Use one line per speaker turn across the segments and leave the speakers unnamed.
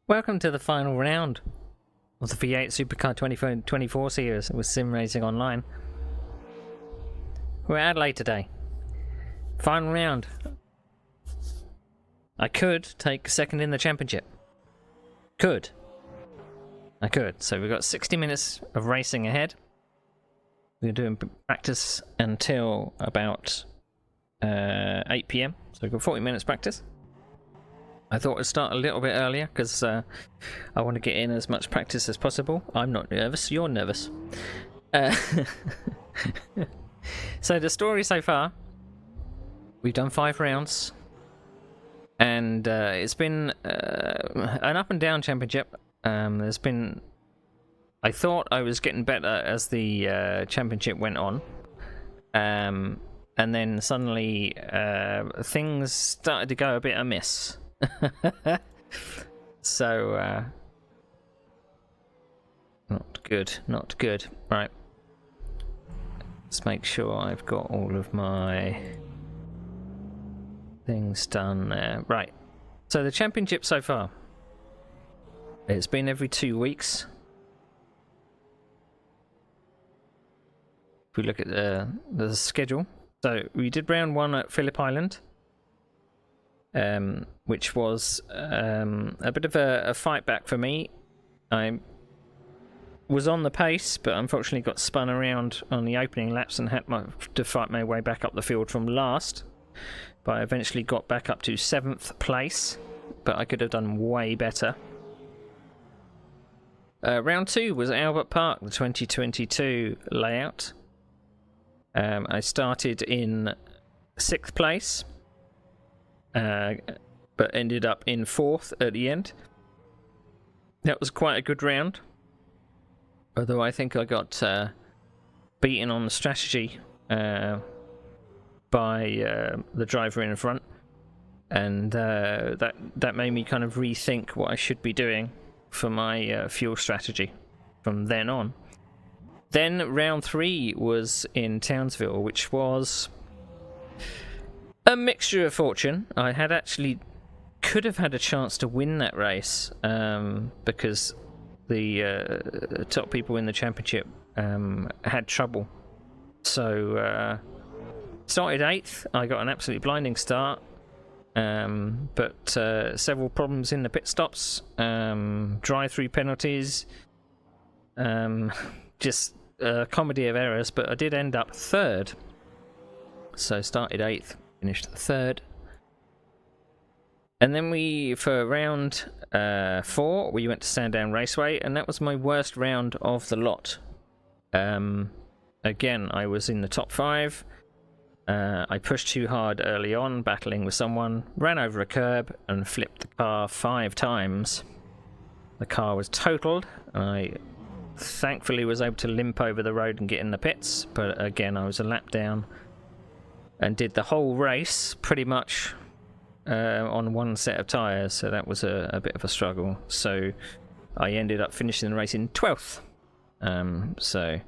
Welcome to the final round of the V8 Supercar 2024 series with Sim Racing Online. We're at Adelaide today. Final round. I could take second in the championship. I could. So we've got 60 minutes of racing ahead. We're doing practice until about 8 PM. So we've got 40 minutes practice. I thought I'd start a little bit earlier because I want to get in as much practice as possible. I'm not nervous, you're nervous. So the story so far, we've done 5 rounds, and it's been an up and down championship. There's been, I thought I was getting better as the championship went on, and then suddenly things started to go a bit amiss. So not good. Right, let's make sure I've got all of my things done there. Right, so the championship so far, it's been every 2 weeks. If we look at the schedule, so we did round 1 at Phillip Island, which was a bit of a fight back for me. I was on the pace, but unfortunately got spun around on the opening laps and had to fight my way back up the field from last. But I eventually got back up to 7th place, but I could have done way better. Round 2 was Albert Park, the 2022 layout. I started in 6th place. But ended up in 4th at the end. That was quite a good round, although I think I got beaten on the strategy by the driver in front, and that made me kind of rethink what I should be doing for my fuel strategy from then on. Then round 3 was in Townsville, which was a mixture of fortune. I had could have had a chance to win that race because the top people in the championship had trouble. So started 8th. I got an absolutely blinding start, but several problems in the pit stops, drive-through penalties, just a comedy of errors. But I did end up 3rd. So started 8th. Finished 3rd, and then for round 4 we went to Sandown Raceway, and that was my worst round of the lot. Again, I was in the top 5. I pushed too hard early on, battling with someone, ran over a curb and flipped the car 5 times. The car was totaled, and I thankfully was able to limp over the road and get in the pits, but again I was a lap down and did the whole race pretty much on one set of tyres, so that was a bit of a struggle. So I ended up finishing the race in 12th. So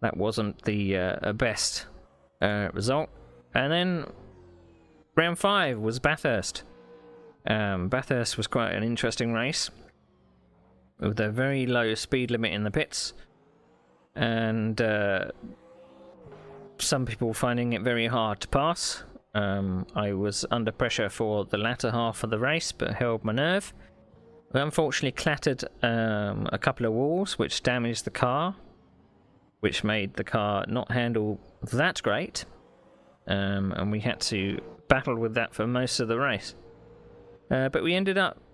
that wasn't the best result. And then round 5 was Bathurst. Bathurst was quite an interesting race with a very low speed limit in the pits, and some people finding it very hard to pass. I was under pressure for the latter half of the race, but held my nerve. We unfortunately clattered a couple of walls, which damaged the car, which made the car not handle that great, and we had to battle with that for most of the race. But we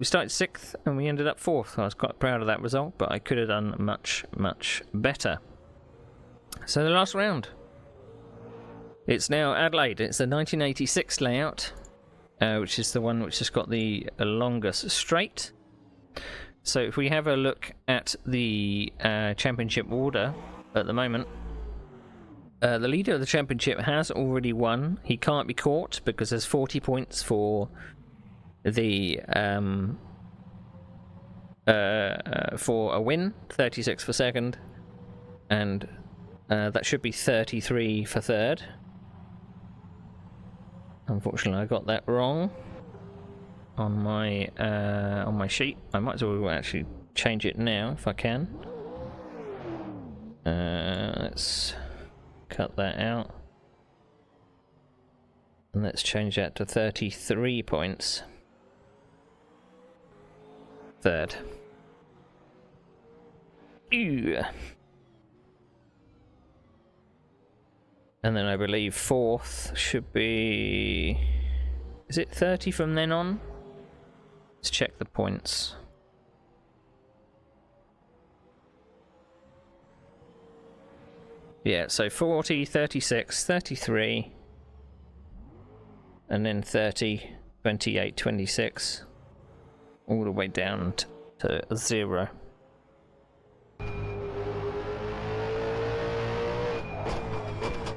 started 6th and we ended up 4th. I was quite proud of that result, but I could have done much better. So the last round, it's now Adelaide. It's the 1986 layout, which is the one which has got the longest straight. So if we have a look at the championship order at the moment, the leader of the championship has already won. He can't be caught because there's 40 points for the for a win, 36 for second, and that should be 33 for third. Unfortunately, I got that wrong. on my sheet. I might as well actually change it now if I can. Let's cut that out. And let's change that to 33 points. Third. Ew. And then I believe fourth should be... Is it 30 from then on? Let's check the points. Yeah, so 40, 36, 33, and then 30, 28, 26, all the way down to 0.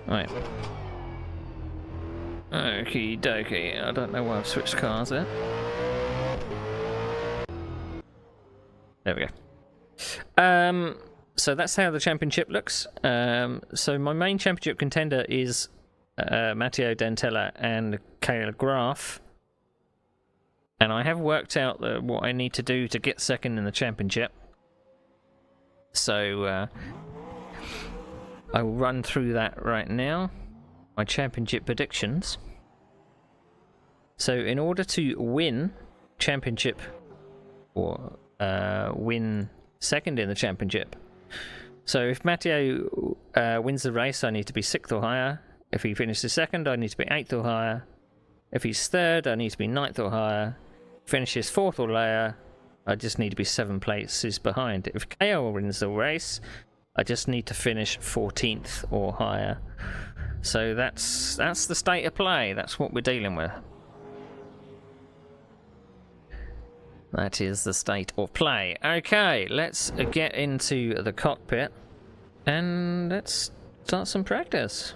Right. Okie dokie. I don't know why I've switched cars there. There we go. So that's how the championship looks. So my main championship contender is Matteo Dentella and Kale Graf. And I have worked out what I need to do to get second in the championship. So I will run through that right now. My championship predictions. So in order to win championship, or win second in the championship, so if Matteo wins the race, I need to be 6th or higher. If he finishes second, I need to be 8th or higher. If he's third, I need to be 9th or higher. Finishes 4th or lower, I just need to be 7 places behind. If KO wins the race, I just need to finish 14th or higher. So that's the state of play. That's what we're dealing with. That is the state of play. Okay, let's get into the cockpit and let's start some practice.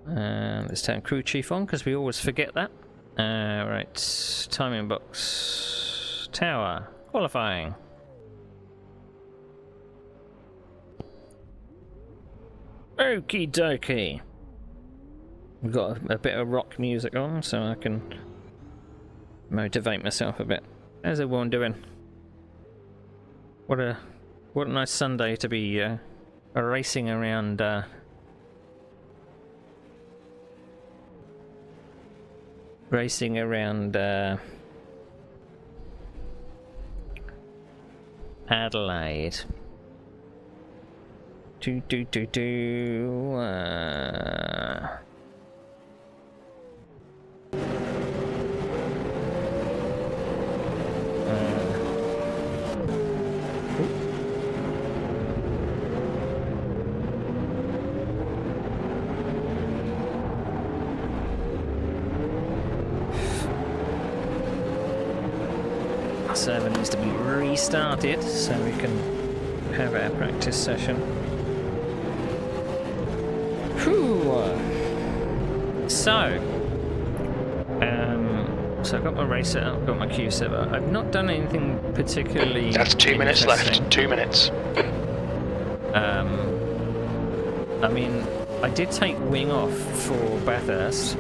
Let's turn crew chief on because we always forget that. Right, timing box, tower, qualifying. Okie dokie. We've got a bit of rock music on so I can motivate myself a bit. How's everyone doing? What a nice Sunday to be racing around Adelaide. Server needs to be restarted so we can have our practice session. Whew. So I've got my race set up, got my queue set up. I've not done anything particularly.
That's 2 minutes left. 2 minutes.
I mean, I did take wing off for Bathurst.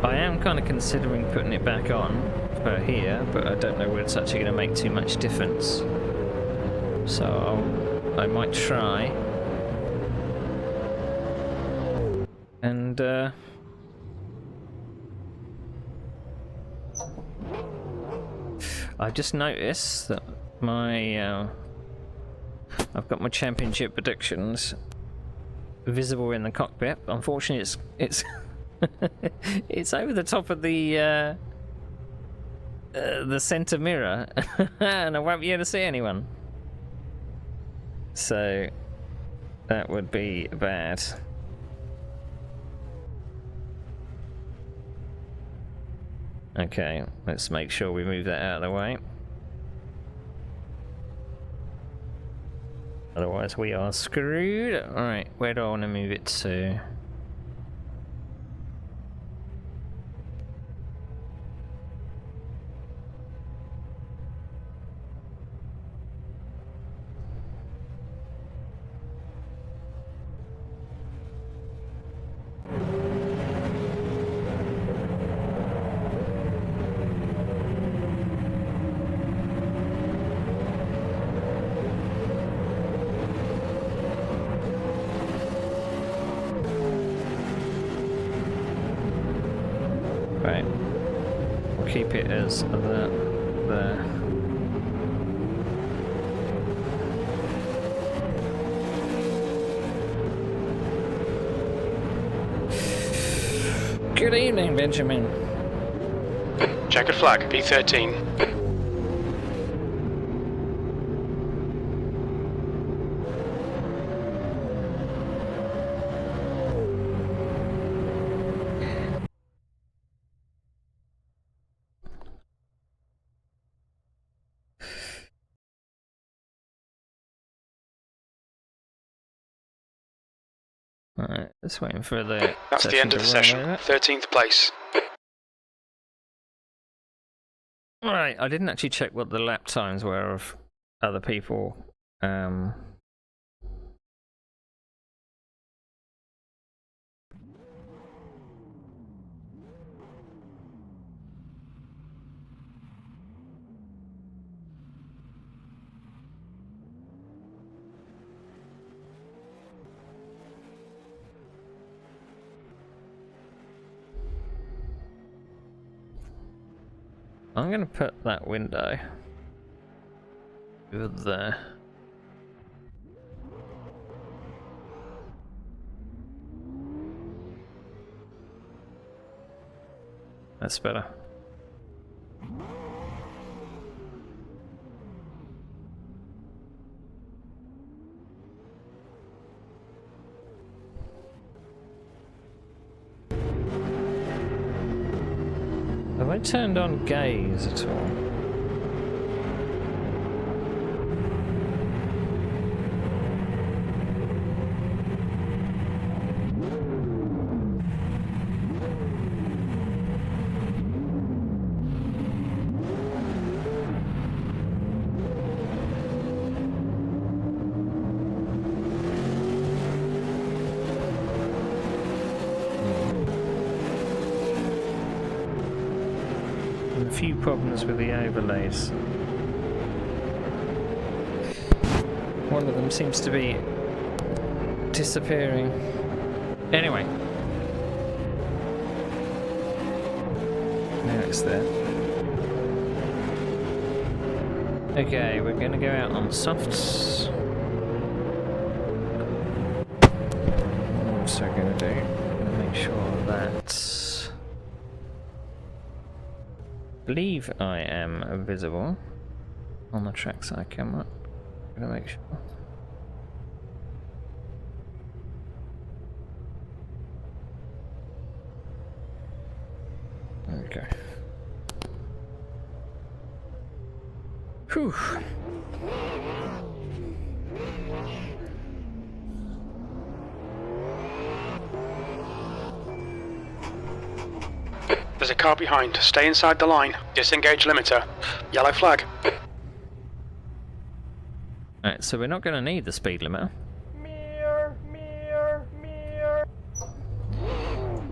I am kind of considering putting it back on for here, but I don't know whether it's actually going to make too much difference. So I might try. And I just noticed that my I've got my championship predictions visible in the cockpit. Unfortunately, it's it's over the top of the center mirror, and I won't be able to see anyone. So that would be bad. Okay, let's make sure we move that out of the way. Otherwise we are screwed. Alright, where do I want to move it to? it as the Good evening, Benjamin.
Checkered flag, P13.
Alright, just waiting for the
That's the end of the session. 13th place.
Alright, I didn't actually check what the lap times were of other people. I'm gonna put that window over there. That's better. Have I turned on gaze at all? A few problems with the overlays. One of them seems to be disappearing. Anyway. Now it's there. Okay, we're going to go out on softs. What I'm also going to do, I'm going to make sure that I believe I am visible on the trackside camera. I'm gonna make sure. Okay. Whew.
There's a car behind. Stay inside the line. Disengage limiter. Yellow flag.
Alright, so we're not going to need the speed limiter.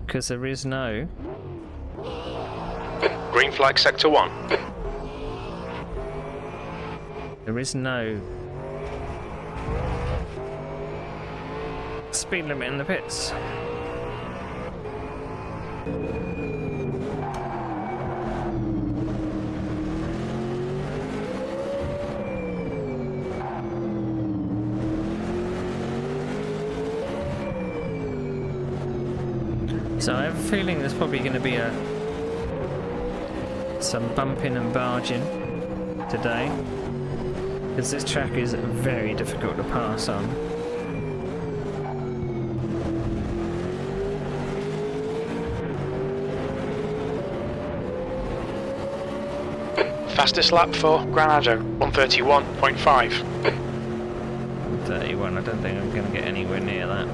Because there is no...
Green flag sector 1.
There is no... speed limit in the pits. So I have a feeling there's probably going to be some bumping and barging today, because this track is very difficult to pass on.
Fastest lap for Granado, 131.5.
31, I don't think I'm going to get anywhere near that.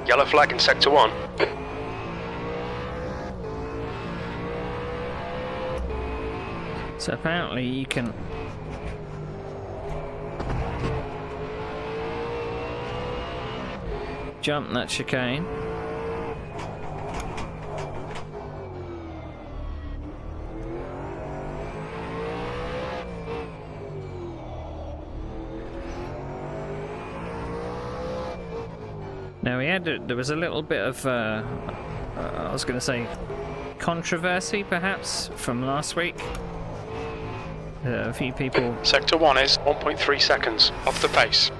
Yellow flag in Sector 1.
So apparently you can jump that chicane. Now there was a little bit of, I was going to say, controversy perhaps from last week. A few people...
Sector 1 is 1.3 seconds off the pace.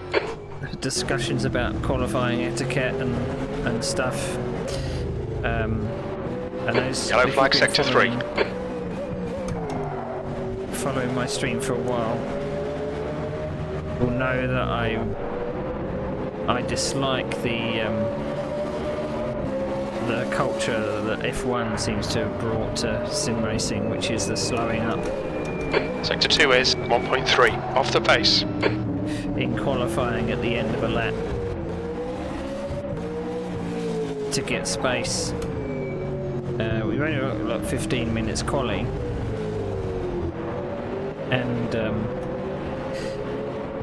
Discussions about qualifying etiquette and stuff. And those,
Yellow flag Sector 3.
Following my stream for a while will know that I dislike the culture that F1 seems to have brought to sim racing, which is the slowing up.
Sector 2 is 1.3 off the pace.
In qualifying at the end of a lap to get space. We've only got like 15 minutes quali, and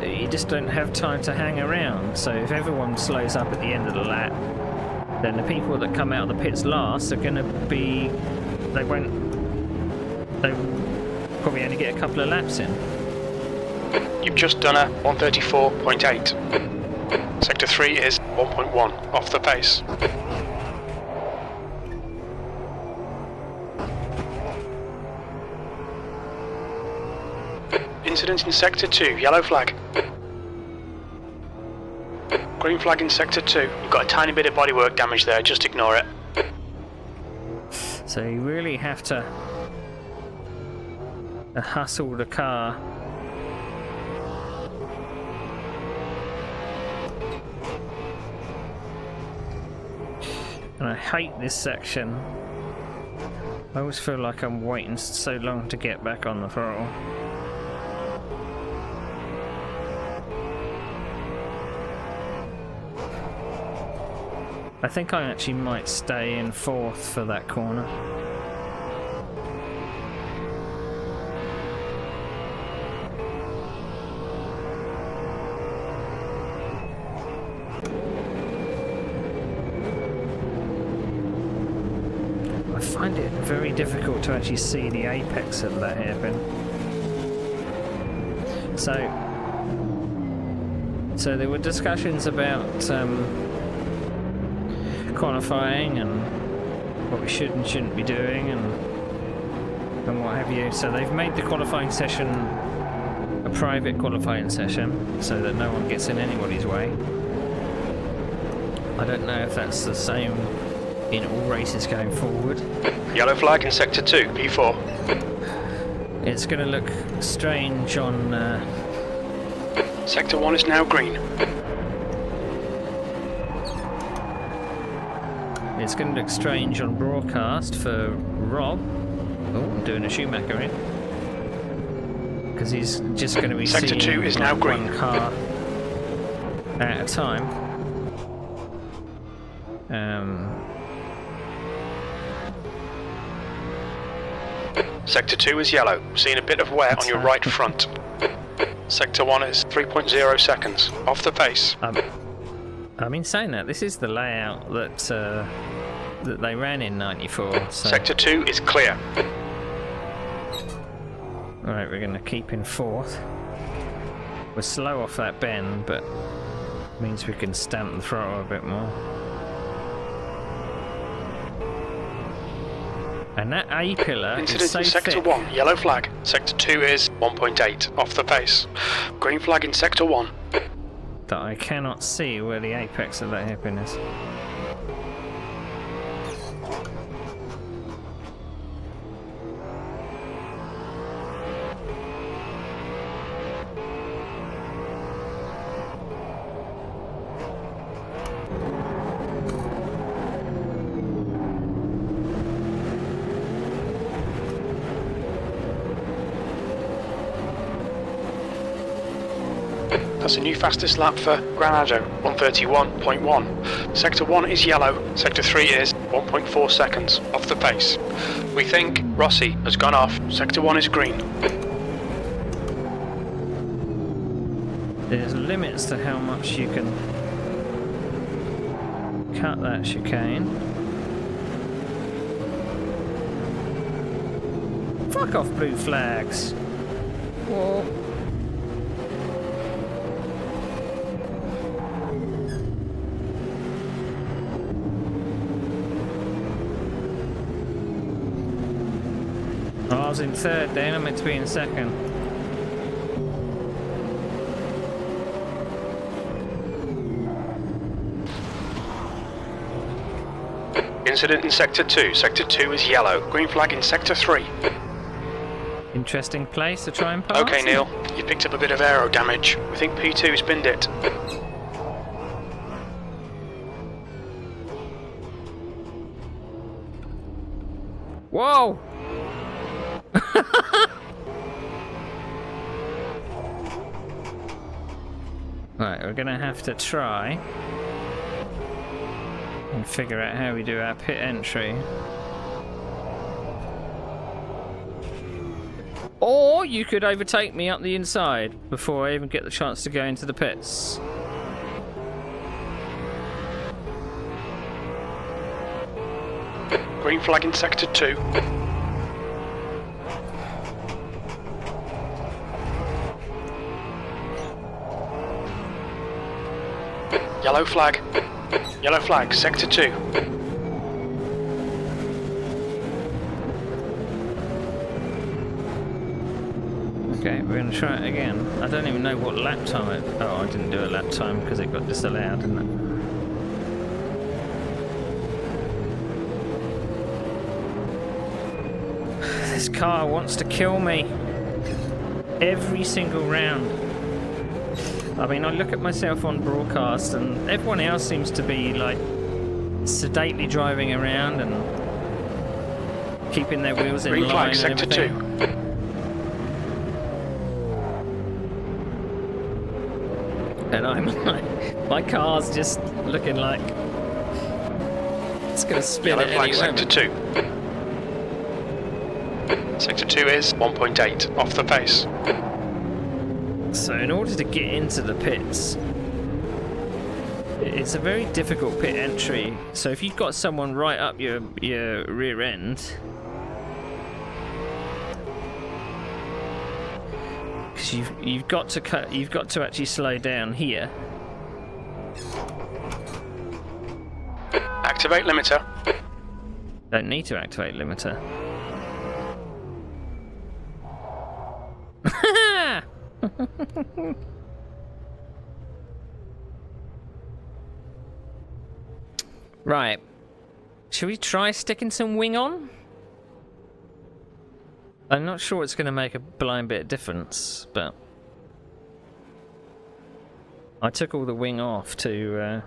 you just don't have time to hang around. So if everyone slows up at the end of the lap, then the people that come out of the pits last are going to be, they probably only get a couple of laps in.
You've just done a 134.8. Sector 3 is 1.1 off the pace. Incident in Sector 2, yellow flag. Green flag in Sector 2. You've got a tiny bit of bodywork damage there, just ignore it.
So you really have to hustle the car. And I hate this section. I always feel like I'm waiting so long to get back on the throttle. I think I actually might stay in fourth for that corner. I find it very difficult to actually see the apex of that hairpin. So there were discussions about qualifying and what we should and shouldn't be doing and what have you. So they've made the qualifying session a private qualifying session so that no one gets in anybody's way. I don't know if that's the same in all races going forward.
Yellow flag in Sector 2, P4.
It's going to look strange on...
Sector 1 is now green.
It's going to look strange on broadcast for Rob. Oh, I'm doing a Schumacher in. Because he's just going to be
Sector
seeing
2 is now green.
one car at a time.
Sector 2 is yellow. Seeing a bit of wear on your right front. Sector 1 is 3.0 seconds. Off the pace.
I mean, saying that, this is the layout that that they ran in '94. So.
Sector 2 is clear.
Alright, we're going to keep in fourth. We're slow off that bend, but means we can stamp the throttle a bit more. And that A pillar
Incident
is so
in Sector
thick.
1, yellow flag. Sector 2 is 1.8, off the pace. Green flag in Sector 1.
That I cannot see where the apex of that hairpin is.
That's a new fastest lap for Granado, 1:31.1. Sector 1 is yellow, Sector 3 is 1.4 seconds off the pace. We think Rossi has gone off, Sector 1 is green.
There's limits to how much you can cut that chicane. Fuck off, blue flags. Whoa. Oh, I was in third then, I'm meant to be in second.
Incident in Sector 2. Sector 2 is yellow. Green flag in Sector 3.
Interesting place to try and pass.
Okay, Neil. You picked up a bit of aero damage. We think P2 spinned it.
Whoa! Right, we're gonna have to try and figure out how we do our pit entry. Or you could overtake me up the inside before I even get the chance to go into the pits.
Green flag in Sector 2. Yellow flag. Yellow flag, Sector 2.
Okay, we're going to try it again. I don't even know what lap time it... Oh, I didn't do a lap time because it got disallowed, didn't it? This car wants to kill me. Every single round. I mean, I look at myself on broadcast and everyone else seems to be, like, sedately driving around and keeping their wheels in
Green
line
flag,
and
Sector
everything.
2.
And I'm like, my car's just looking like it's gonna spin
Yellow
at
flag,
any
Sector
moment.
2. Sector 2 is 1.8 off the pace.
So in order to get into the pits, it's a very difficult pit entry. So if you've got someone right up your rear end, because you've got to actually slow down here.
Activate limiter.
Don't need to activate limiter. Right. Should we try sticking some wing on? I'm not sure it's going to make a blind bit of difference, but I took all the wing off to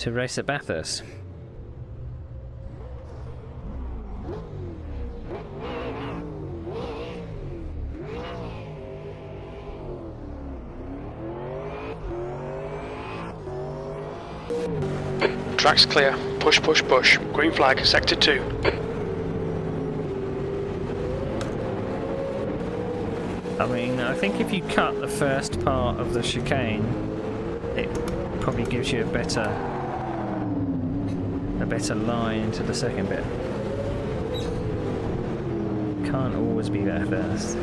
race at Bathurst.
Track's clear. Push, push, push. Green flag, Sector 2.
I mean, I think if you cut the first part of the chicane, it probably gives you a better line into the second bit. Can't always be that fast.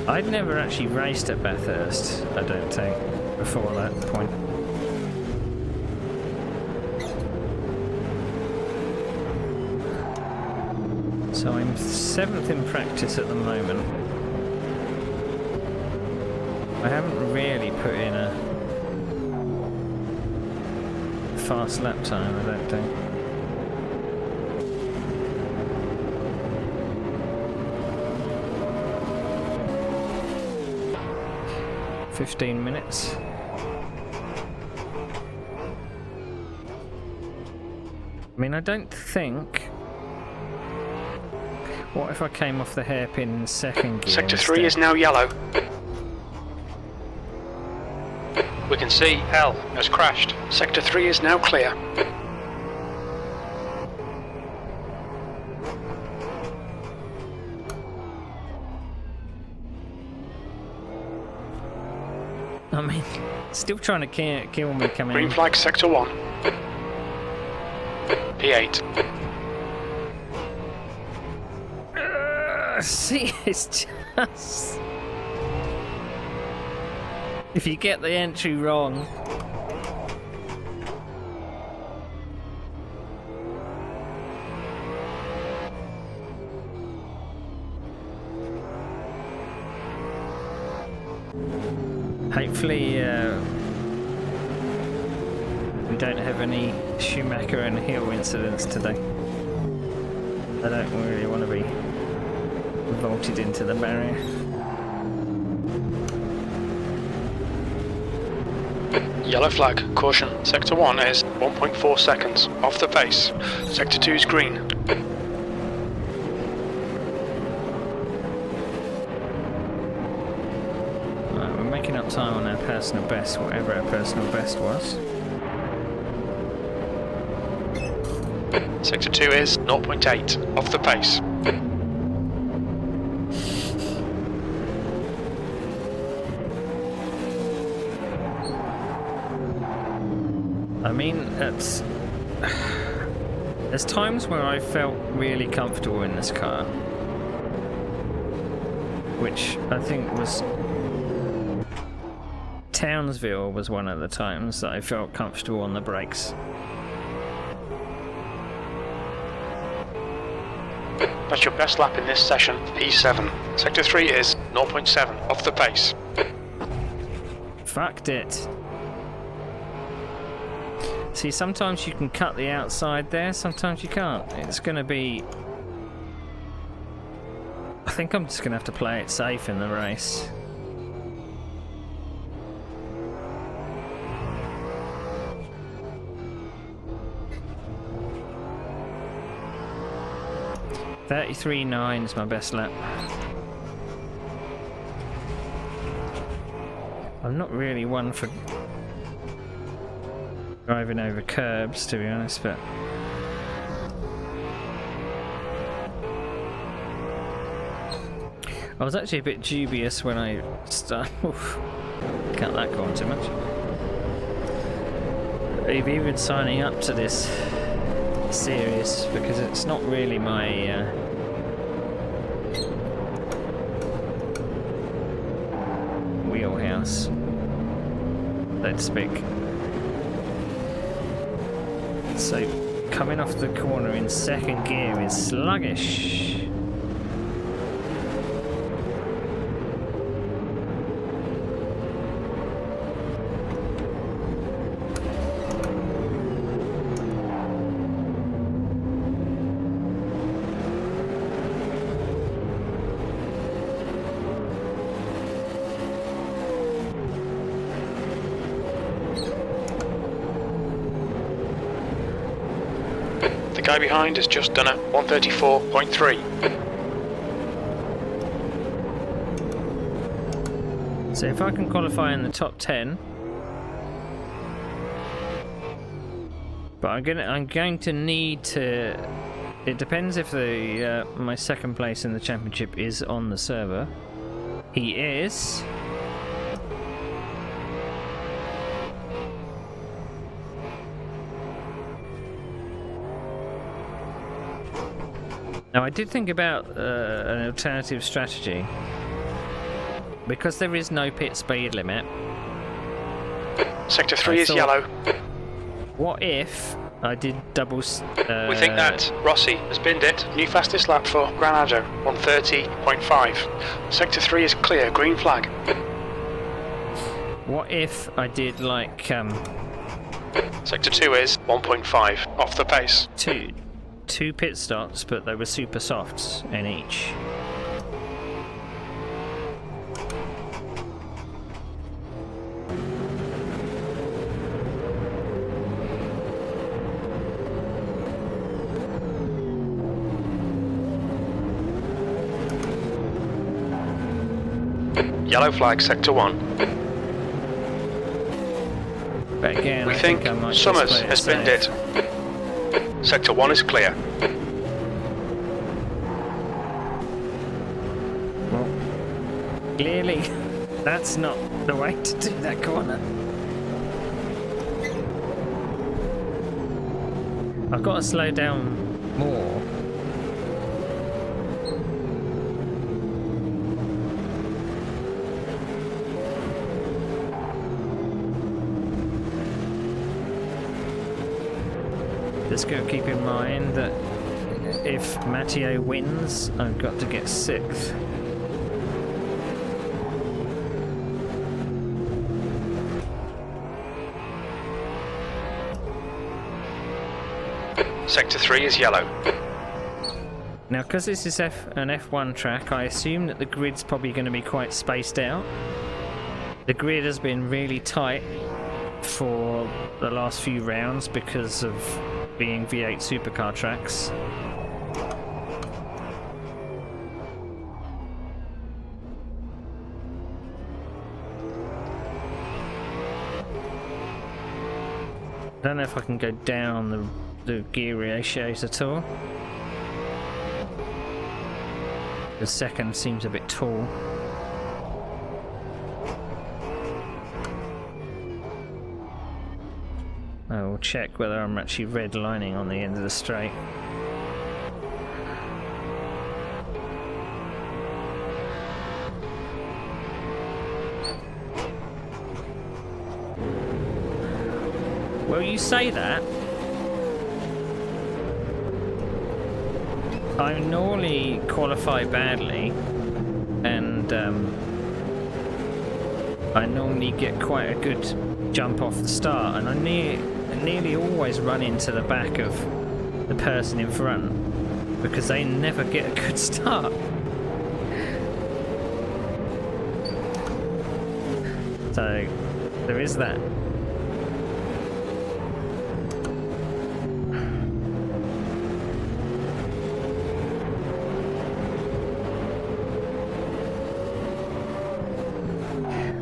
I'd never actually raced at Bathurst, I don't think, before that point. So I'm 7th in practice at the moment. I haven't really put in a fast lap time, I don't think. $15 minutes. I mean, I don't think What if I came off the hairpin in second gear?
Sector 3 is now yellow. We can see L has crashed. Sector 3 is now clear.
I mean, still trying to kill me coming
Green
in.
flag Sector 1. P8.
See, it's just... If you get the entry wrong... Hopefully, we don't have any Schumacher and Hill incidents today. I don't really want to be vaulted into the barrier.
Yellow flag, caution. Sector 1 is 1.4 seconds off the pace. Sector 2 is green.
Right, we're making up time on our personal best, whatever our personal best was.
Sector 2 is 0.8 off the pace.
I mean, there's times where I felt really comfortable in this car, which I think was Townsville was one of the times that I felt comfortable on the brakes.
That's your best lap in this session, P7. Sector 3 is 0.7 off the pace.
Fucked it. See, sometimes you can cut the outside there, sometimes you can't. It's going to be... I think I'm just going to have to play it safe in the race. .33.9 is my best lap. I'm not really one for driving over curbs, to be honest, but I was actually a bit dubious when I started. Can't that go on too much. I've even signing up to this series because it's not really my wheelhouse, so to speak. So coming off the corner in second gear is sluggish.
The guy behind has just done a 134.3.
So if I can qualify in the top 10, but I'm going to need to. It depends if the my second place in the championship is on the server. He is. Now, I did think about an alternative strategy. Because there is no pit speed limit.
Sector 3 is yellow.
What if I did double...
We think that Rossi has binned it. New fastest lap for Granado, 130.5. Sector 3 is clear, green flag.
What if I did like...
Sector 2 is 1.5 off the pace.
Two pit stops, but they were super softs in each.
Yellow flag, Sector 1.
But again,
We
I
think
I might just
Summers
play it
has been
safe.
hit. Sector 1 is clear.
Well, clearly, that's not the way to do that corner. I've got to slow down more. Just got to keep in mind that if Matteo wins, I've got to get 6th.
Sector 3 is yellow.
Now, because this is an F1 track, I assume that the grid's probably going to be quite spaced out. The grid has been really tight for the last few rounds because of being V8 supercar tracks. I don't know if I can go down the gear ratios at all. The second seems a bit tall. I will check whether I'm actually redlining on the end of the straight. Well, you say that. I normally qualify badly, and I normally get quite a good jump off the start, and I nearly always run into the back of the person in front because they never get a good start. So there is that.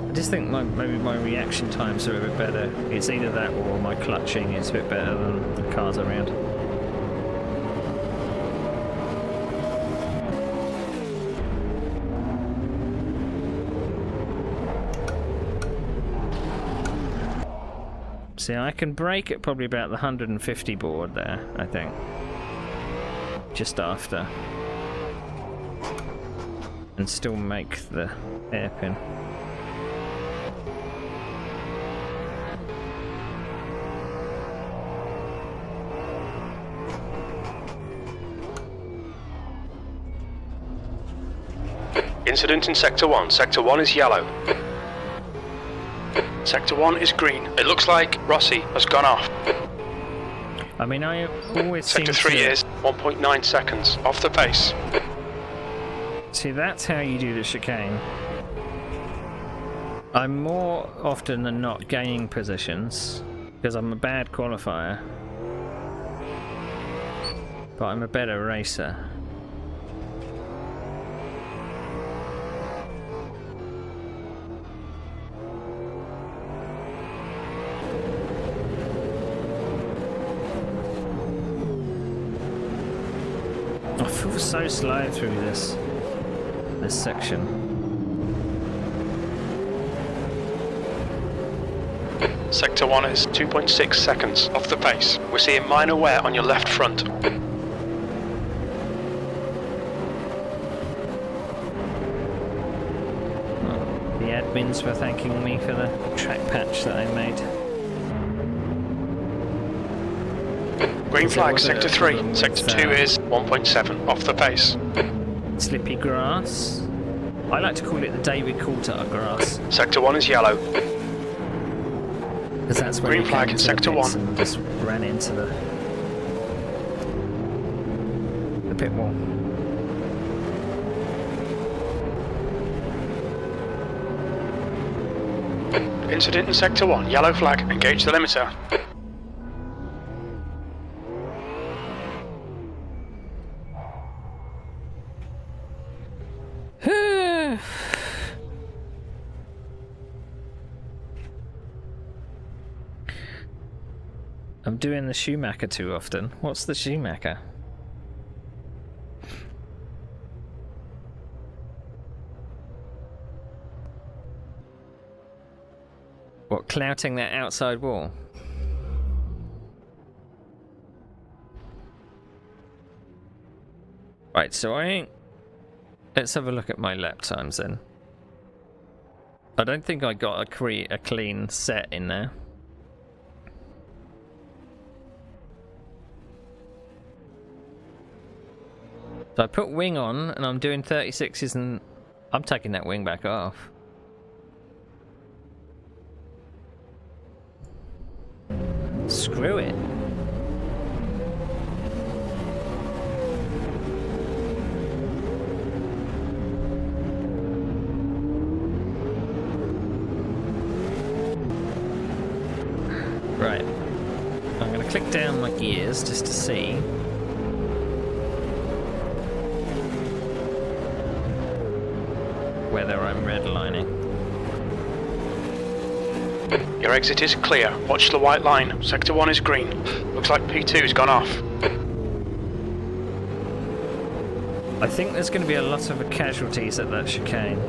I just think maybe my reaction times are a bit better. It's either that or my clutching is a bit better than the cars around. See, I can brake at probably about the 150 board there, I think. Just after. And still make the hairpin.
Incident in Sector 1. Sector 1 is yellow. Sector 1 is green. It looks like Rossi has gone off.
I mean, I always
Sector
seem
3
to...
is 1.9 seconds off the pace.
See, that's how you do the chicane. I'm more often than not gaining positions because I'm a bad qualifier, but I'm a better racer. I feel so slow through this section.
Sector 1 is 2.6 seconds off the pace. We're seeing minor wear on your left front.
Oh, the admins were thanking me for the track patch that I made.
Green flag,
was a
Sector 3.
problem
Sector
with,
2 is 1.7 off the pace.
Slippy grass. I like to call it the David Coulthard grass
Sector 1 is yellow.
because that's where
Green
we
flag,
came to the
Sector
pits
1.
and just ran into the pit wall.
Incident in Sector 1. Yellow flag. Engage the limiter.
I'm doing the Schumacher too often. What's the Schumacher? What, clouting that outside wall? Right, so let's have a look at my lap times then. I don't think I got a clean set in there. So I put wing on and I'm doing 36s and I'm taking that wing back off. Screw it. Right. I'm going to click down my gears just to see. Whether I'm redlining.
Your exit is clear. Watch the white line. Sector 1 is green. Looks like P2's gone off.
I think there's going to be a lot of casualties at that chicane.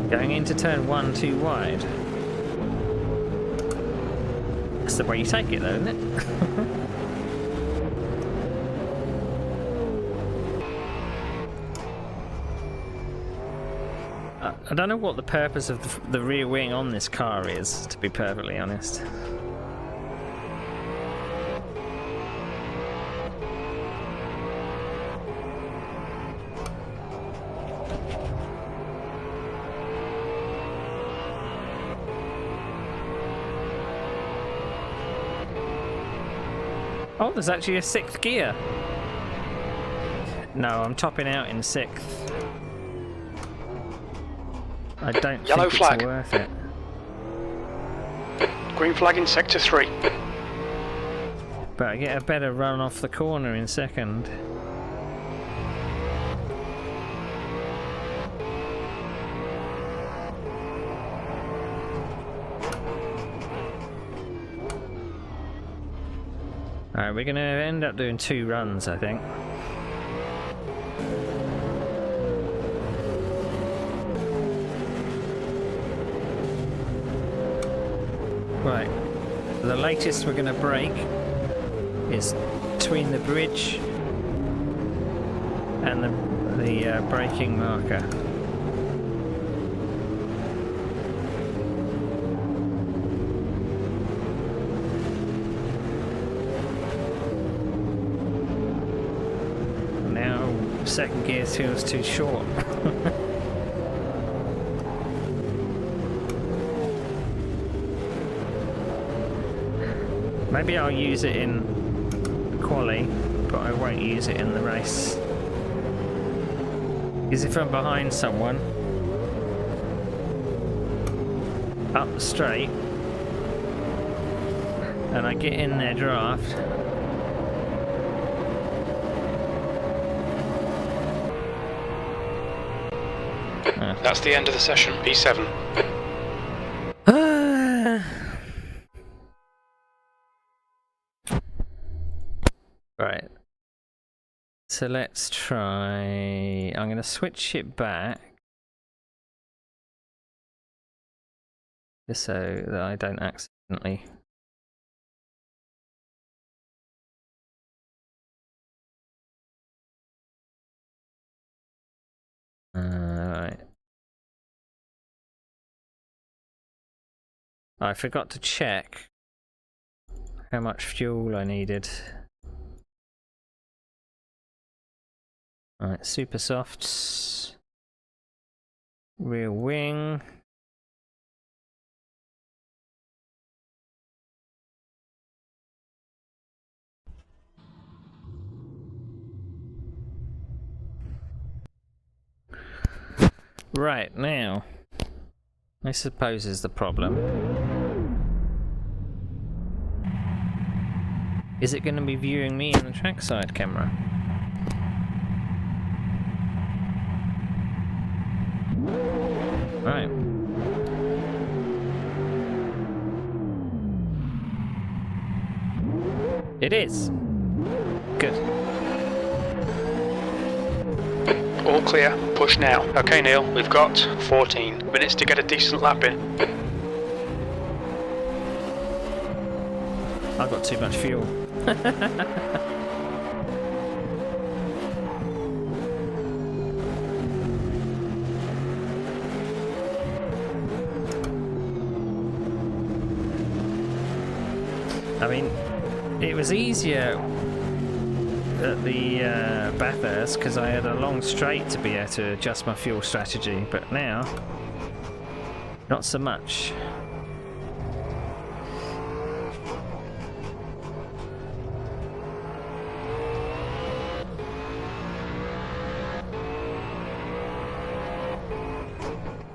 Going into turn 1 too wide. That's the way you take it though, isn't it? I don't know what the purpose of the rear wing on this car is, to be perfectly honest. Oh, there's actually a 6th gear. No, I'm topping out in 6th. I don't
Yellow
think
flag.
It's worth it.
Green flag in Sector 3.
But I get a better run off the corner in 2nd. Alright, we're going to end up doing 2 runs, I think. Right, the latest we're going to break is between the bridge and the braking marker. Now, 2nd gear feels too short. Maybe I'll use it in quali, but I won't use it in the race. Because if I'm behind someone, up the straight, and I get in their draft,
That's the end of the session. P7.
Right. So let's try. I'm going to switch it back. Just so that I don't accidentally. Right. I forgot to check how much fuel I needed. Alright, super softs. Rear wing. Right, now, I suppose is the problem. Is it going to be viewing me in the trackside camera? Right. It is. Good.
All clear. Push now. Okay, Neil, we've got 14 minutes to get a decent lap in.
I've got too much fuel. I mean, it was easier at the Bathurst because I had a long straight to be able to adjust my fuel strategy, but now, not so much.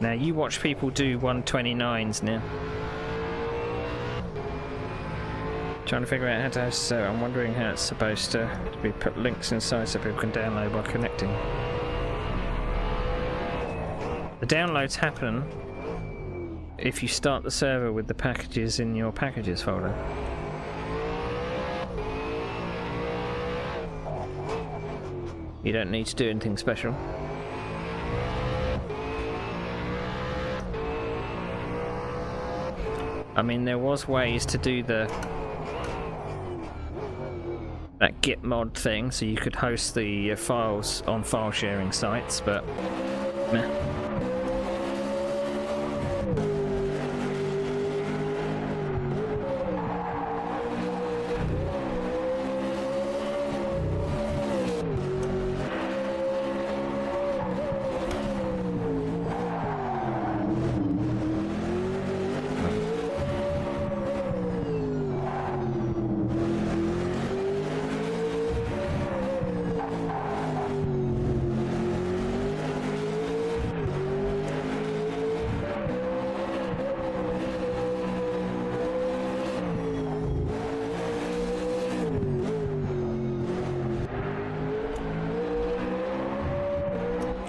Now you watch people do 129s now. Trying to figure out how to, so I'm wondering how it's supposed to be put links inside so people can download by connecting. The downloads happen if you start the server with the packages in your packages folder. You don't need to do anything special. I mean, there was ways to do that git mod thing, so you could host the files on file sharing sites, but meh.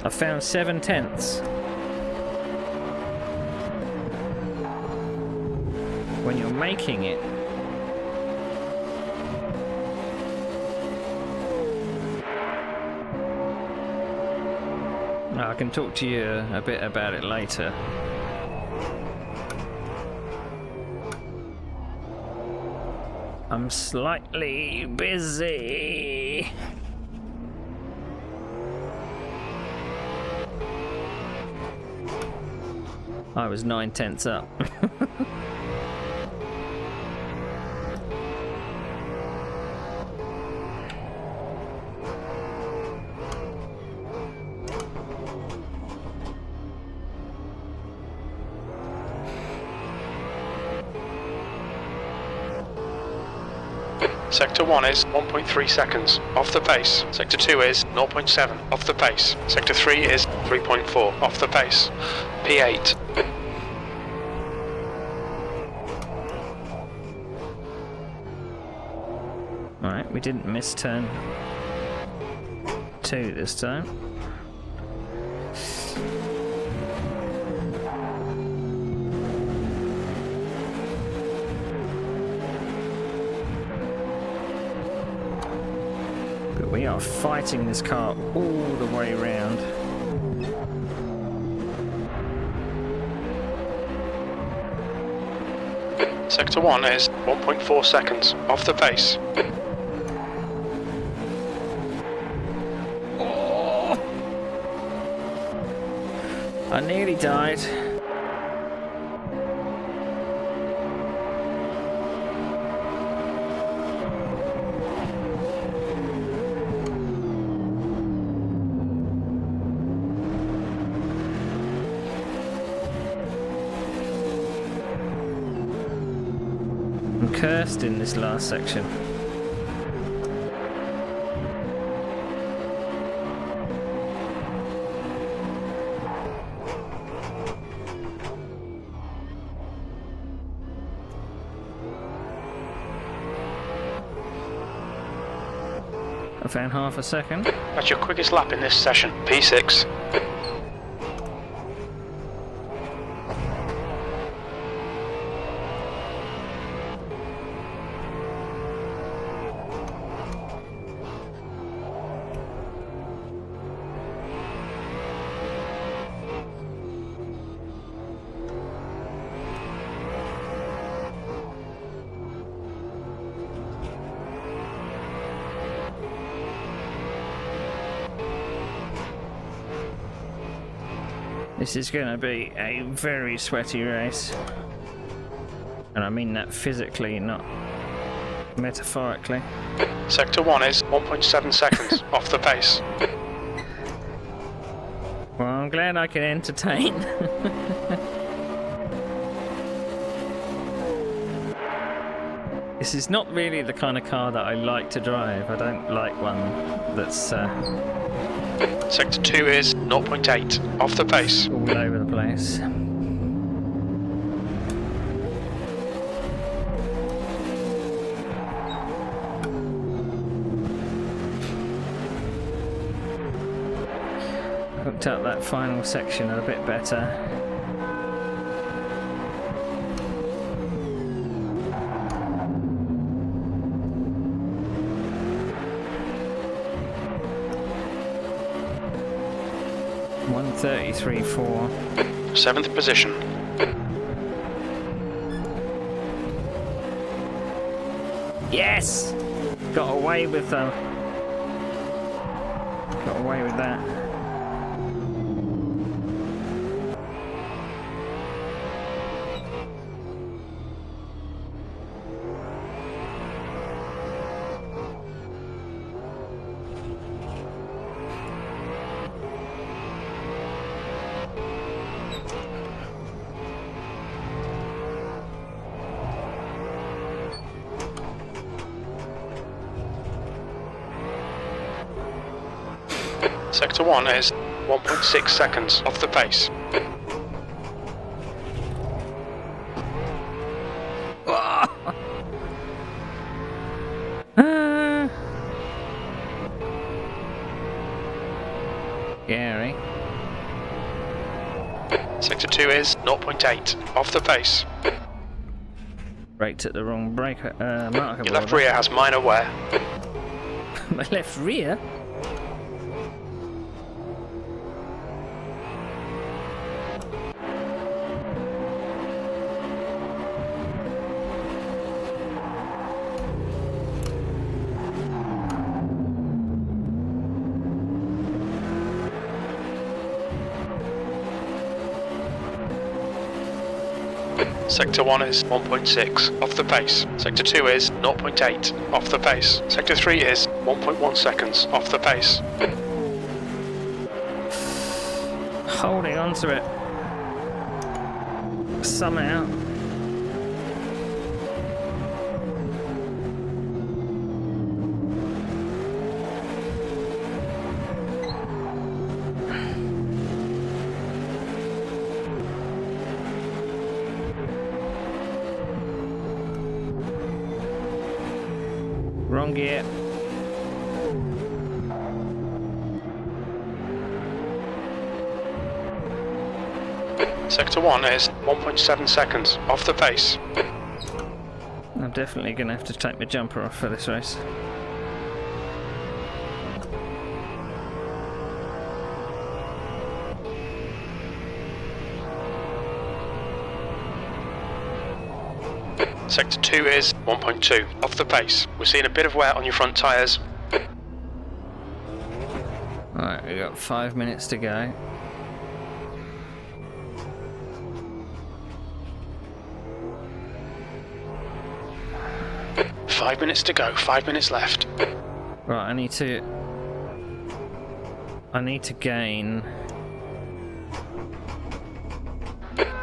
I found 7/10 when you're making it. I can talk to you a bit about it later. I'm slightly busy. I was 9/10 up.
Sector 1 is 1.3 seconds off the pace. Sector 2 is 0.7 off the pace. Sector 3 is 3.4 off the pace. P8.
Alright, we didn't miss turn 2 this time. But we are fighting this car all the way around.
Sector 1 is 1.4 seconds off the pace.
I nearly died. I'm cursed in this last section. I found half a second.
That's your quickest lap in this session. P6.
This is going to be a very sweaty race. And I mean that physically, not metaphorically.
Sector 1 is 1.7 seconds off the pace.
Well, I'm glad I can entertain. This is not really the kind of car that I like to drive. I don't like one that's
Sector 2 is 0.8 off the pace.
all over the place. Hooked up that final section a bit better. .133.4.
7th position.
Yes! Got away with that.
Sector 1 is 1.6 seconds off the pace.
Scary.
Sector 2 is 0.8 off the pace.
Braked at the wrong marker.
Your left rear has minor wear.
My left rear?
Sector 1 is 1.6 off the pace. Sector 2 is 0.8 off the pace. Sector 3 is 1.1 seconds off the pace.
Holding on to it. Somehow. Wrong gear.
Sector 1 is 1.7 seconds off the pace.
I'm definitely going to have to take my jumper off for this race.
Sector 2 is 1.2 off the pace. We're seeing a bit of wear on your front tyres.
Alright, we've got 5 minutes to go.
Five minutes to go, 5 minutes left.
Right, I need to gain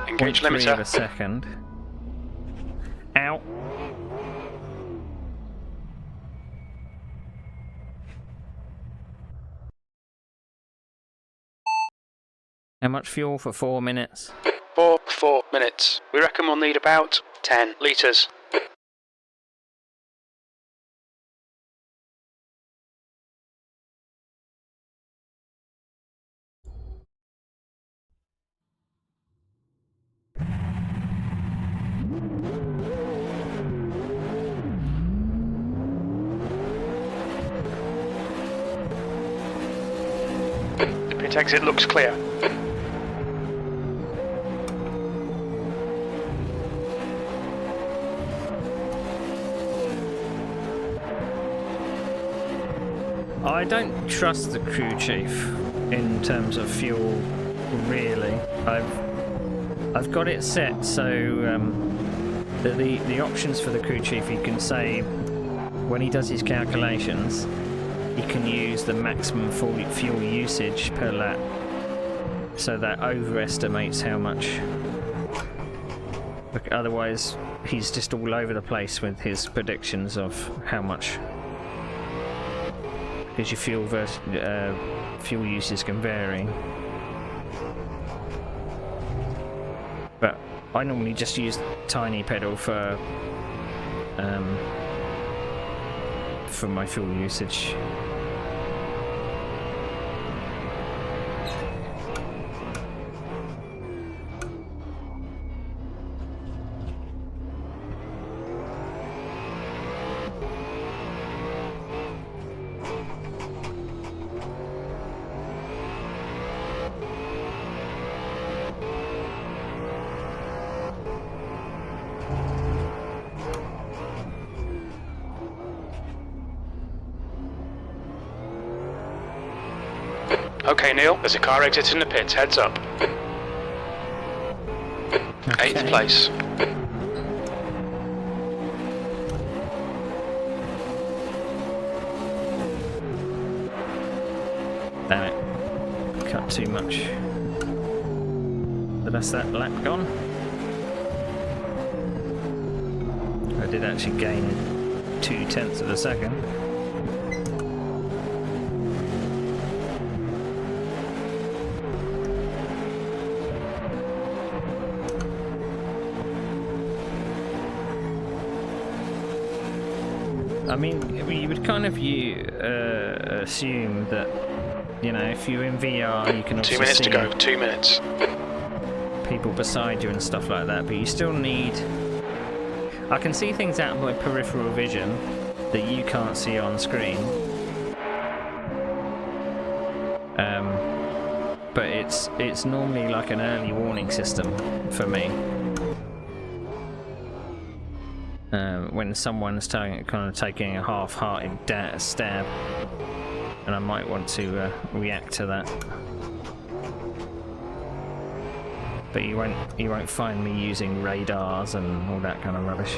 Engage
0.3 of a
limiter.
second. Ow. How much fuel for 4 minutes?
4 minutes. We reckon we'll need about 10 litres. The pit exit looks clear.
I don't trust the crew chief in terms of fuel really. I've got it set so the options for the crew chief, you can say when he does his calculations, he can use the maximum fuel usage per lap, so that overestimates how much. Otherwise, he's just all over the place with his predictions of how much. Because your fuel usage can vary. But I normally just use tiny pedal for my fuel usage.
Okay, Neil, there's a car exiting the pits, heads up.
Okay.
8th place.
Damn it. Cut too much. But that's that lap gone. I did actually gain 0.2 of a second. I mean, you would kind of assume that, you know, if you're in VR, you can obviously
2 minutes
see
to go, 2 minutes.
people beside you and stuff like that, but you still need... I can see things out of my peripheral vision that you can't see on screen. But it's normally like an early warning system for me. When someone's kind of taking a half-hearted stab, and I might want to react to that. But you won't find me using radars and all that kind of rubbish.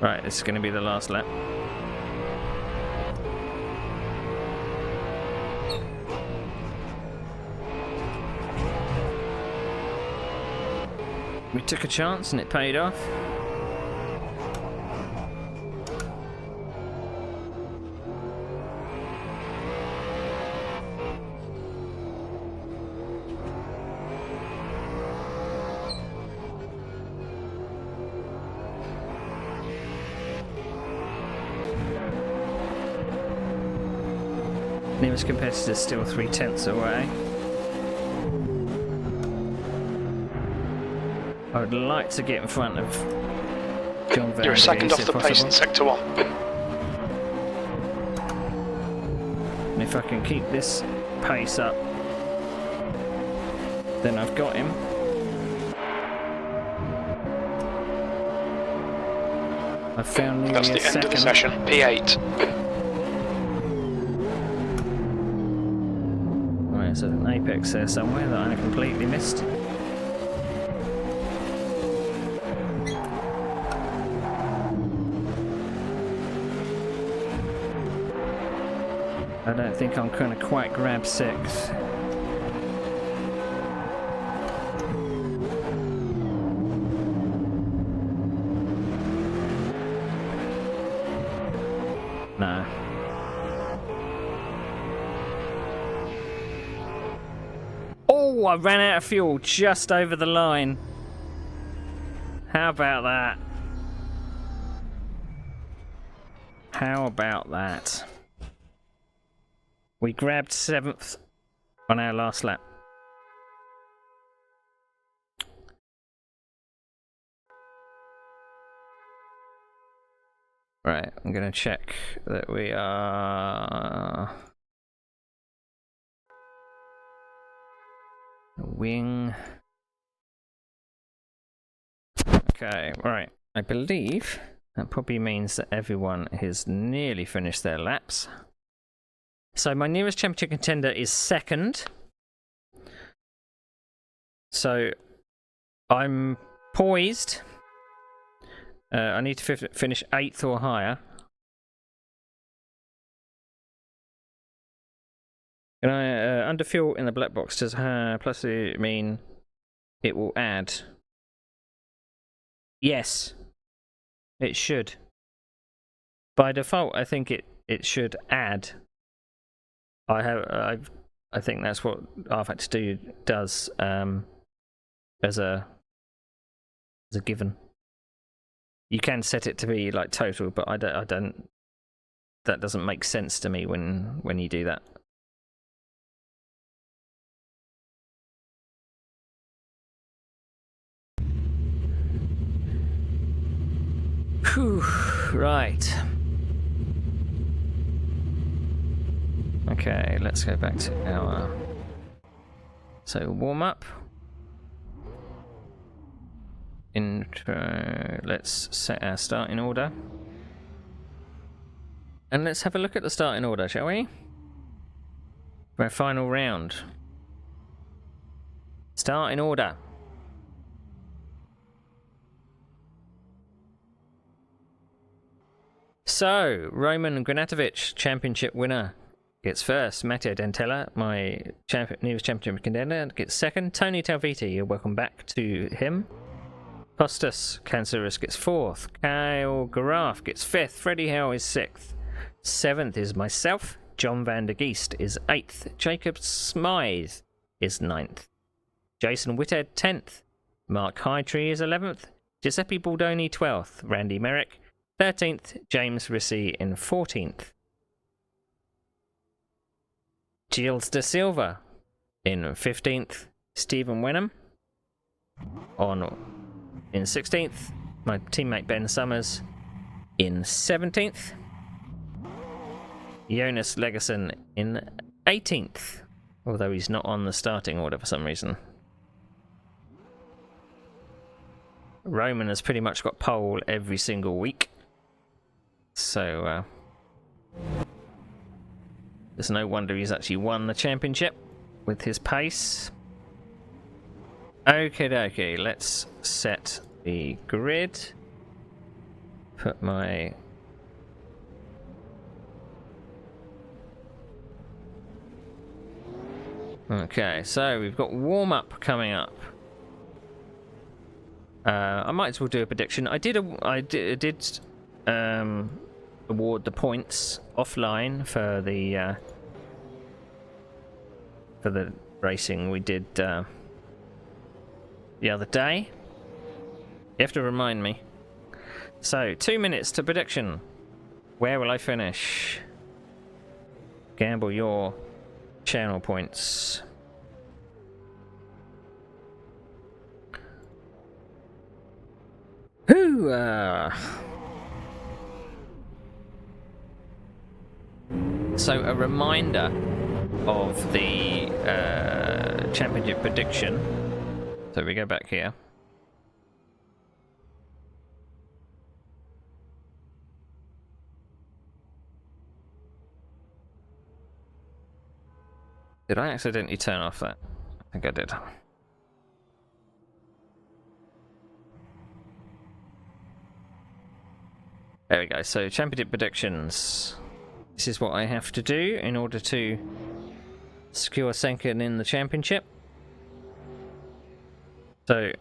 Right, this is going to be the last lap. We took a chance and it paid off. Nearest competitor still 0.3 away. I would like to get in front of John Van
You're a second off the pace
possible.
in Sector 1.
And if I can keep this pace up, then I've got him. I've found nearly
That's
a
the end of the
second.
session. P8.
Right, there's an apex there somewhere that I completely missed. I don't think I'm going to quite grab 6th. No. Oh, I ran out of fuel just over the line. How about that? How about that? We grabbed 7th on our last lap. Right, I'm going to check that we are... Wing. Okay, right. I believe that probably means that everyone has nearly finished their laps. So my nearest championship contender is second. So I'm poised. I need to finish 8th or higher. Can I under fuel in the black box? Does plus it mean it will add? Yes, it should. By default, I think it should add. I think that's what R-Factor 2 does as a given. You can set it to be like total, but I don't. That doesn't make sense to me when you do that. Whew, right. Okay, let's go back to our... So, warm up. Intro. Let's set our starting order. And let's have a look at the starting order, shall we? For our final round. Starting order. So, Roman Granatovic, championship winner, gets first. Matteo Dentella, my nearest championship contender, gets second. Tony Talviti, you're welcome back to him. Costas Cancerus gets fourth. Kyle Garaf gets fifth. Freddie Howe is sixth. Seventh is myself. John van der Geest is eighth. Jacob Smythe is ninth. Jason Whitted 10th. Mark Hightree is 11th. Giuseppe Baldoni 12th. Randy Merrick 13th, James Rissy in 14th. Gilles de Silva in 15th. Stephen Wenham in 16th. My teammate Ben Summers in 17th. Jonas Legerson in 18th, although he's not on the starting order for some reason. Roman has pretty much got pole every single week. So, there's no wonder he's actually won the championship with his pace. Okie dokie, let's set the grid. Put my... Okay, so we've got warm-up coming up. I might as well do a prediction. I did award the points offline for the racing we did the other day. You have to remind me. So 2 minutes to prediction. Where will I finish? Gamble your channel points. So a reminder of the championship prediction. So we go back here. Did I accidentally turn off that? I think I did. There we go. So championship predictions. This is what I have to do in order to secure second in the championship. So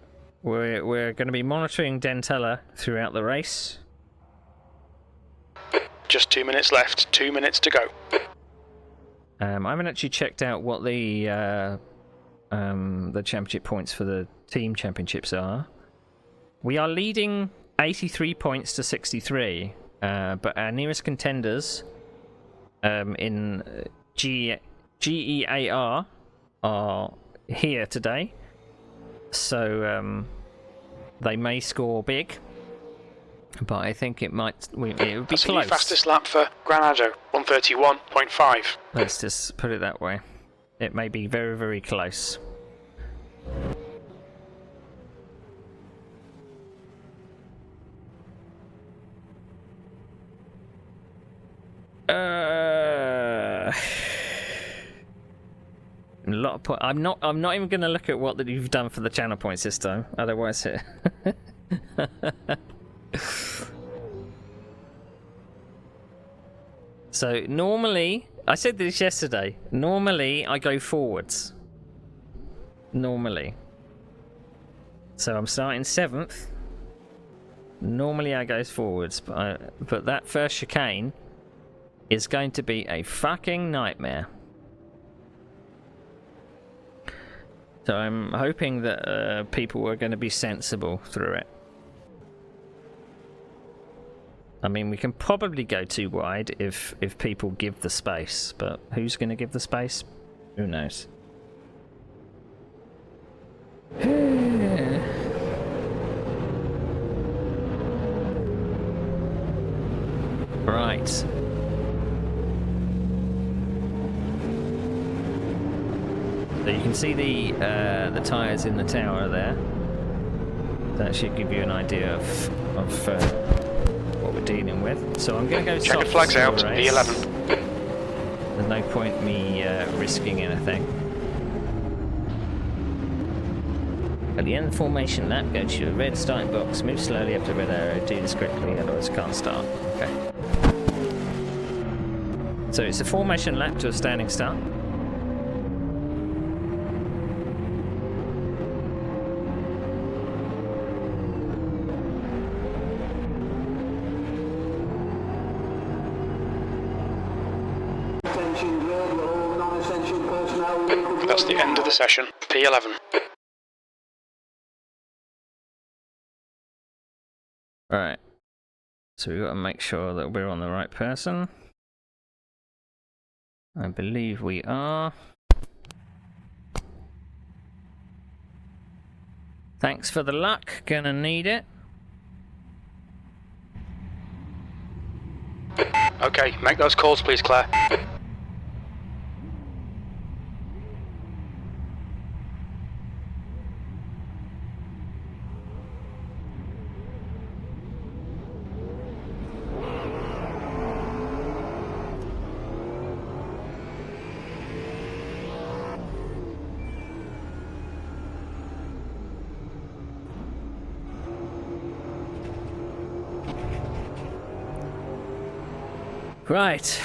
we're going to be monitoring Dentella throughout the race.
Just 2 minutes left. 2 minutes to go.
I haven't actually checked out what the championship points for the team championships are. We are leading 83 points to 63, but our nearest contenders in GEAR are here today, so they may score big, but I think it would be
That's
close.
The fastest lap for Granado, 1:31.5.
Let's just put it that way. It may be very, very close. A lot of point. I'm not even going to look at what that you've done for the channel points this time. Otherwise, it. So normally, I said this yesterday. Normally, I go forwards. Normally. So I'm starting 7th. Normally, I go forwards, but that first chicane is going to be a fucking nightmare. So I'm hoping that people are going to be sensible through it. I mean, we can probably go too wide if people give the space, but who's going to give the space? Who knows? Right. So you can see the tyres in the tower there. That should give you an idea of what we're dealing with. So I'm going to go
checkered
soft
flags out,
race.
P11.
There's no point me risking anything. At the end of the formation lap, go to your red starting box, move slowly up to the red arrow, do this quickly, otherwise you can't start. Okay. So it's a formation lap to a standing start.
That's the end of the session. P11.
Alright. So we've got to make sure that we're on the right person. I believe we are. Thanks for the luck. Gonna need it.
Okay, make those calls please, Claire.
Right.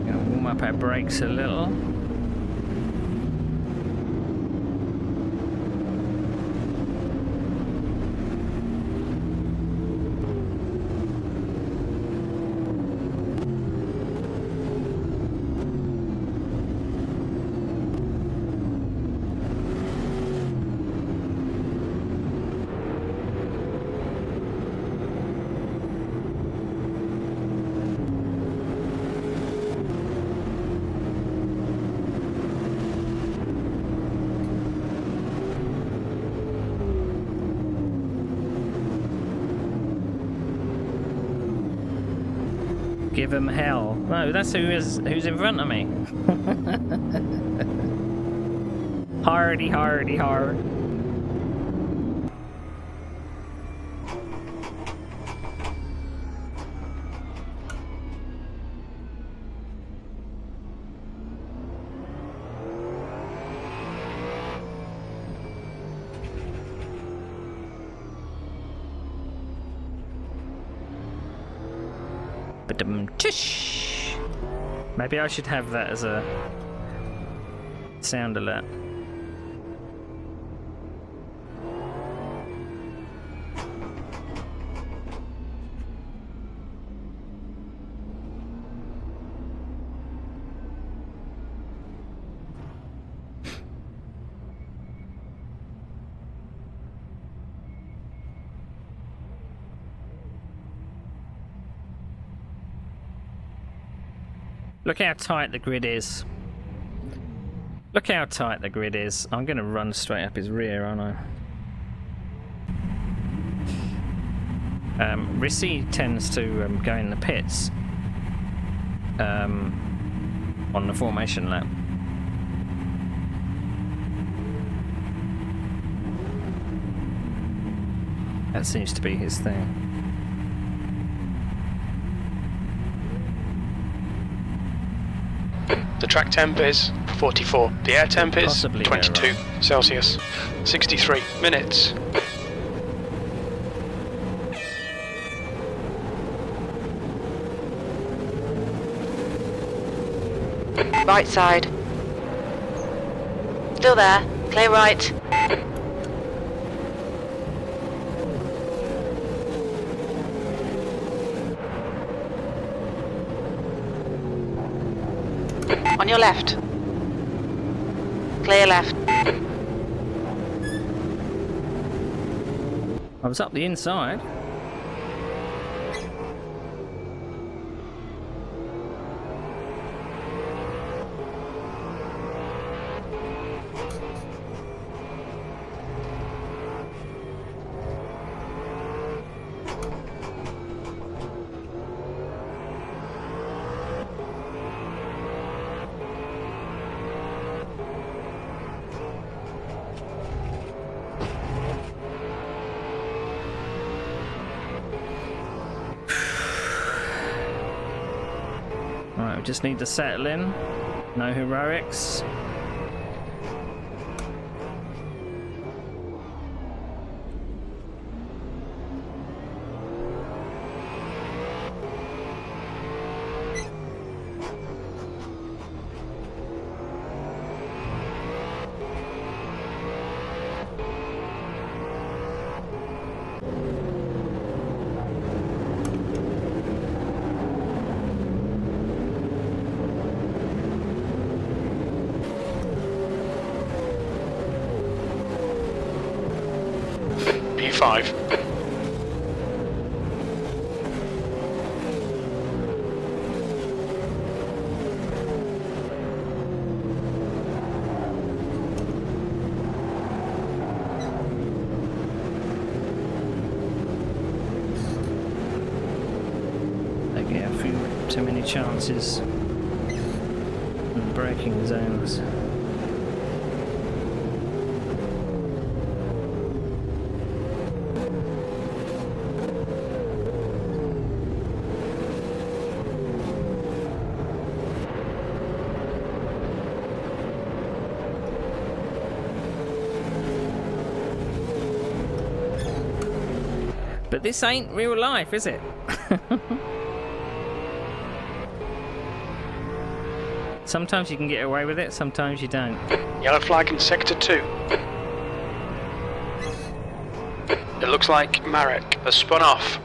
Gonna warm up our brakes a little. Give him hell. No, that's who's in front of me. Hardy, hardy, hard. Maybe I should have that as a sound alert. Look how tight the grid is. Look how tight the grid is. I'm going to run straight up his rear, aren't I? Ricci tends to go in the pits. on the formation lap. That seems to be his thing.
The track temp is 44. The air temp is
Possibly
22 Celsius. 63 minutes.
Right side. Still there. Clear right. On your left. Clear left.
I was up the inside. Right, we just need to settle in. No heroics.
P5.
They get a few too many chances in braking zones. But this ain't real life, is it? Sometimes you can get away with it, sometimes you don't.
Yellow flag in sector 2. It looks like Marek has spun off.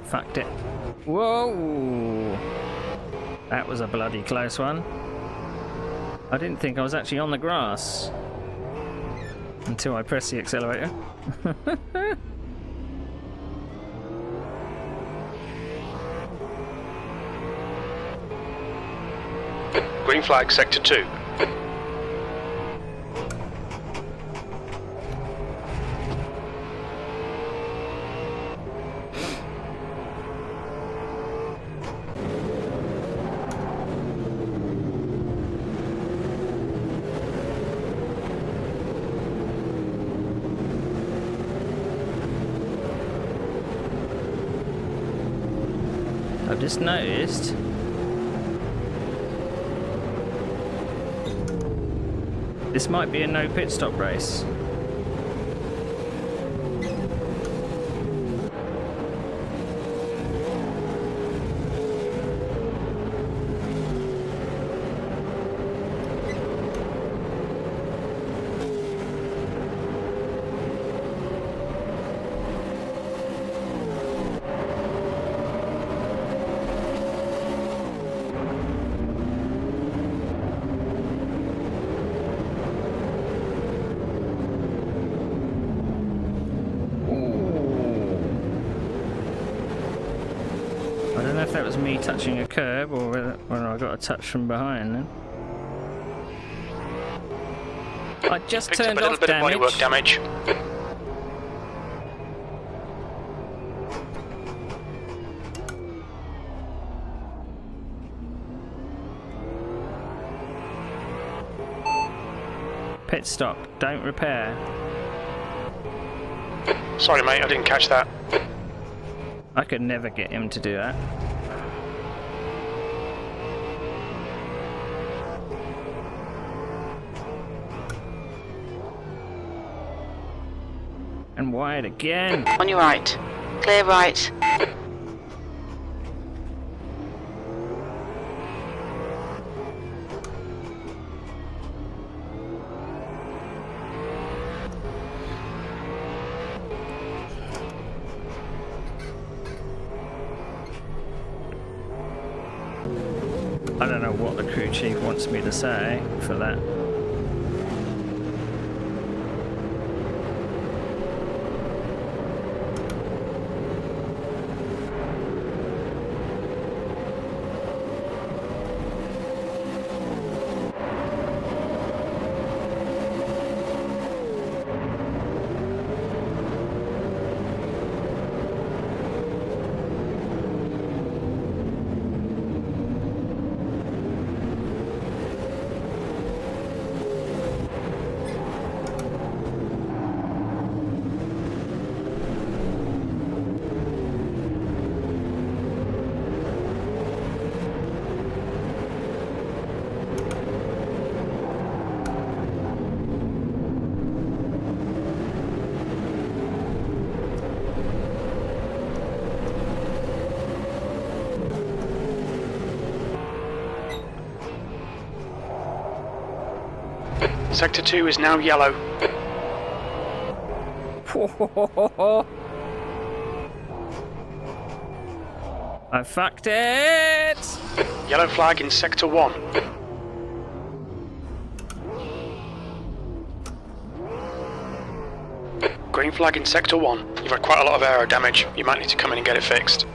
Fucked it. Whoa! That was a bloody close one. I didn't think I was actually on the grass until I pressed the accelerator.
Green flag sector 2.
I've just noticed this might be a no pit stop race. I don't know if that was me touching a curb or whether I got a touch from behind then. I just
Picked up
turned
a little
off
bit of bodywork
damage.
damage.
Pit stop. Don't repair.
Sorry, mate, I didn't catch that.
I could never get him to do that. And wide again.
On your right. Clear right.
I don't know what the crew chief wants me to say for that.
Sector 2 is now yellow.
I fucked it!
Yellow flag in Sector 1. Green flag in Sector 1. You've had quite a lot of aero damage. You might need to come in and get it fixed.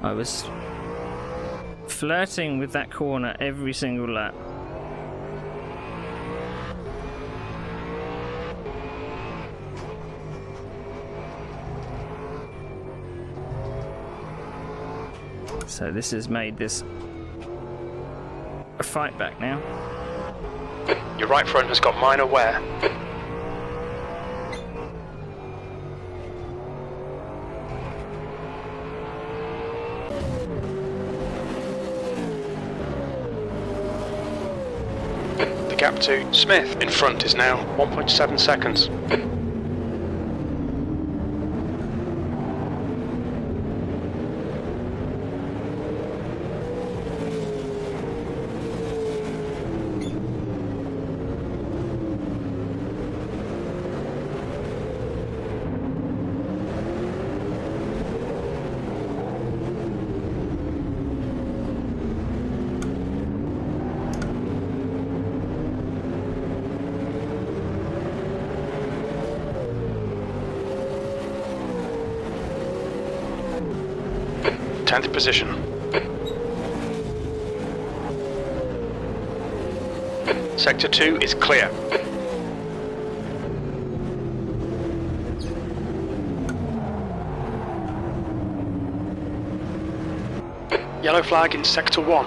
I was flirting with that corner every single lap. So this has made this a fight back now.
Your right front has got minor wear. The gap to Smith in front is now 1.7 seconds. Tenth position. Sector 2 is clear. Yellow flag in Sector 1.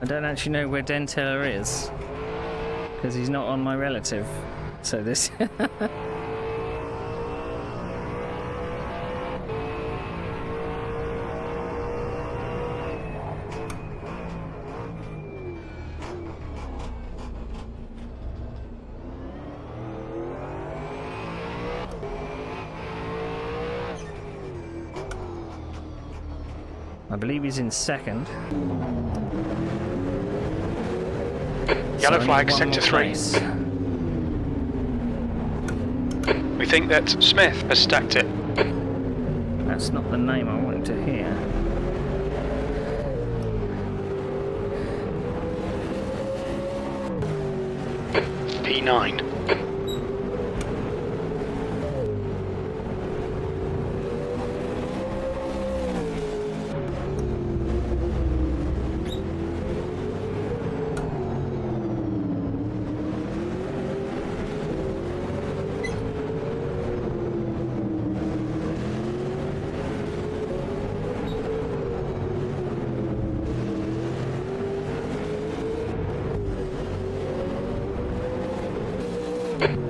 I don't actually know where Dentella is, because he's not on my relative. So this... I believe he's in second.
Yellow
So I
flag,
need one
sector
more
3.
place.
We think that Smith has stacked it.
That's not the name I wanted to hear.
P9.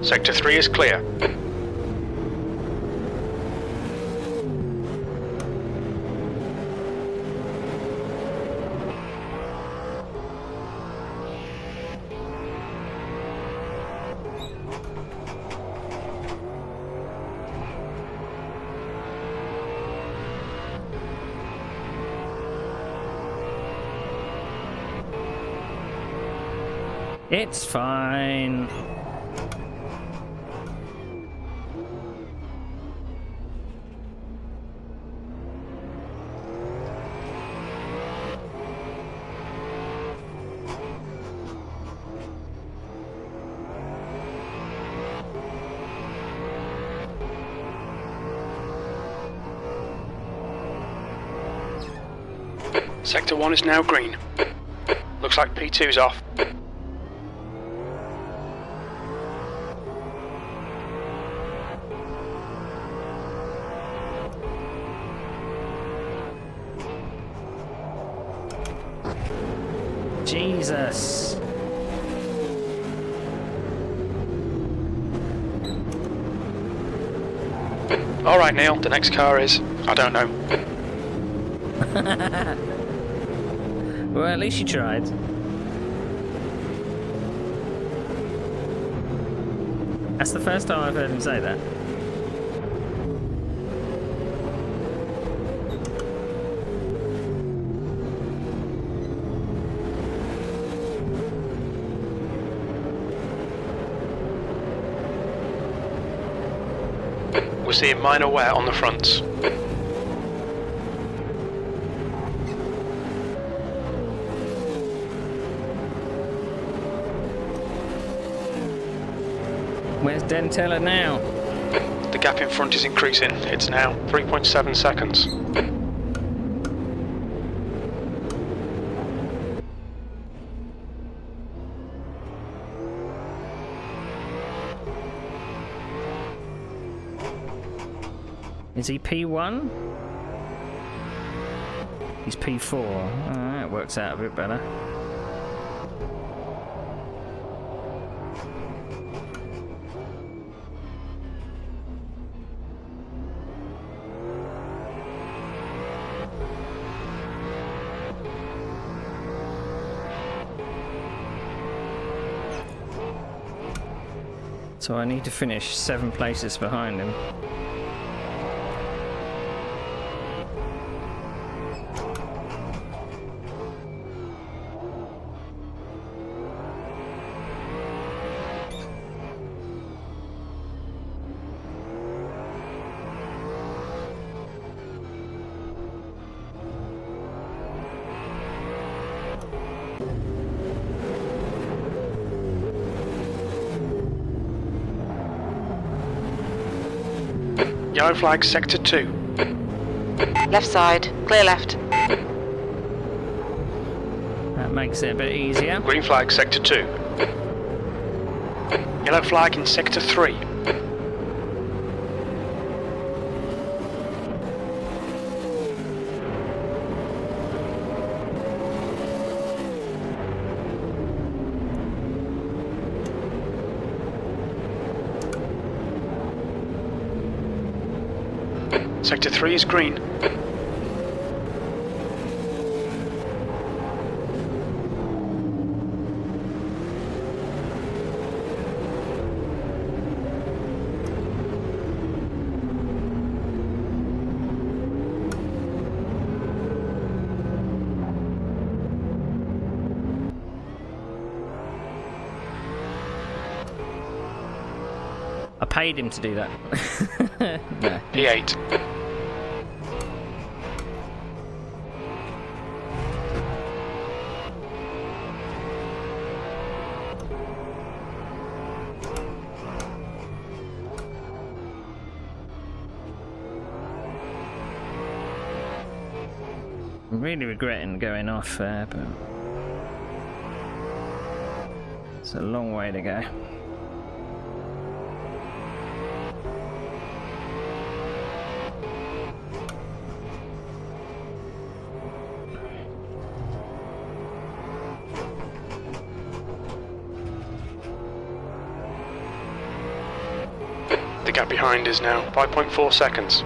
Sector 3 is clear.
It's fine.
Sector 1 is now green. Looks like P2's off.
Jesus.
Alright Neil, the next car is... I don't know.
Well, at least you tried. That's the first time I've heard him say that.
We're seeing minor wear on the fronts.
Where's Dentella now?
The gap in front is increasing. It's now 3.7 seconds.
Is he P1? He's P4. That works out a bit better. So I need to finish 7 places behind him.
Yellow flag, sector 2.
Left side, clear left.
That makes it a bit easier.
Green flag, sector 2. Yellow flag in sector 3. Sector 3 is green.
paid him to do that. No.
P8.
I'm really regretting going off there, but it's a long way to go.
The gap behind is now 5.4 seconds.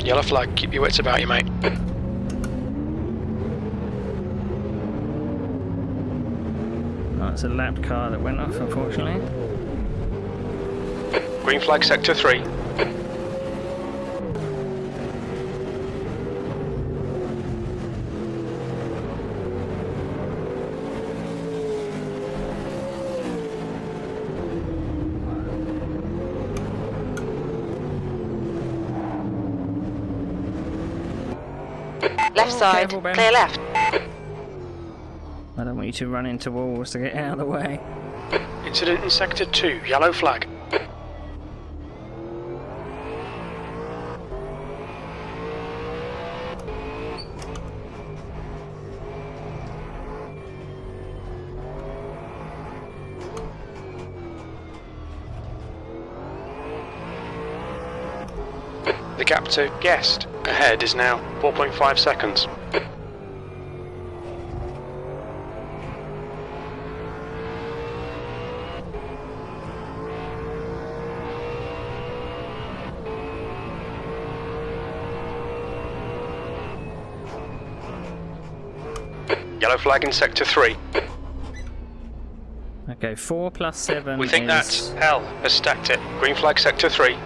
Yellow flag, keep your wits about you, mate.
Oh, it's a lapped car that went off, unfortunately.
Green flag, sector 3.
Left side,
careful, Ben.
clear left.
I don't want you to run into walls to get out of the way.
Incident in sector 2, yellow flag. The gap to guest ahead is now 4.5 seconds. Yellow flag in sector 3.
Okay, 4 plus 7
We think
is...
that's L has stacked it. Green flag sector 3.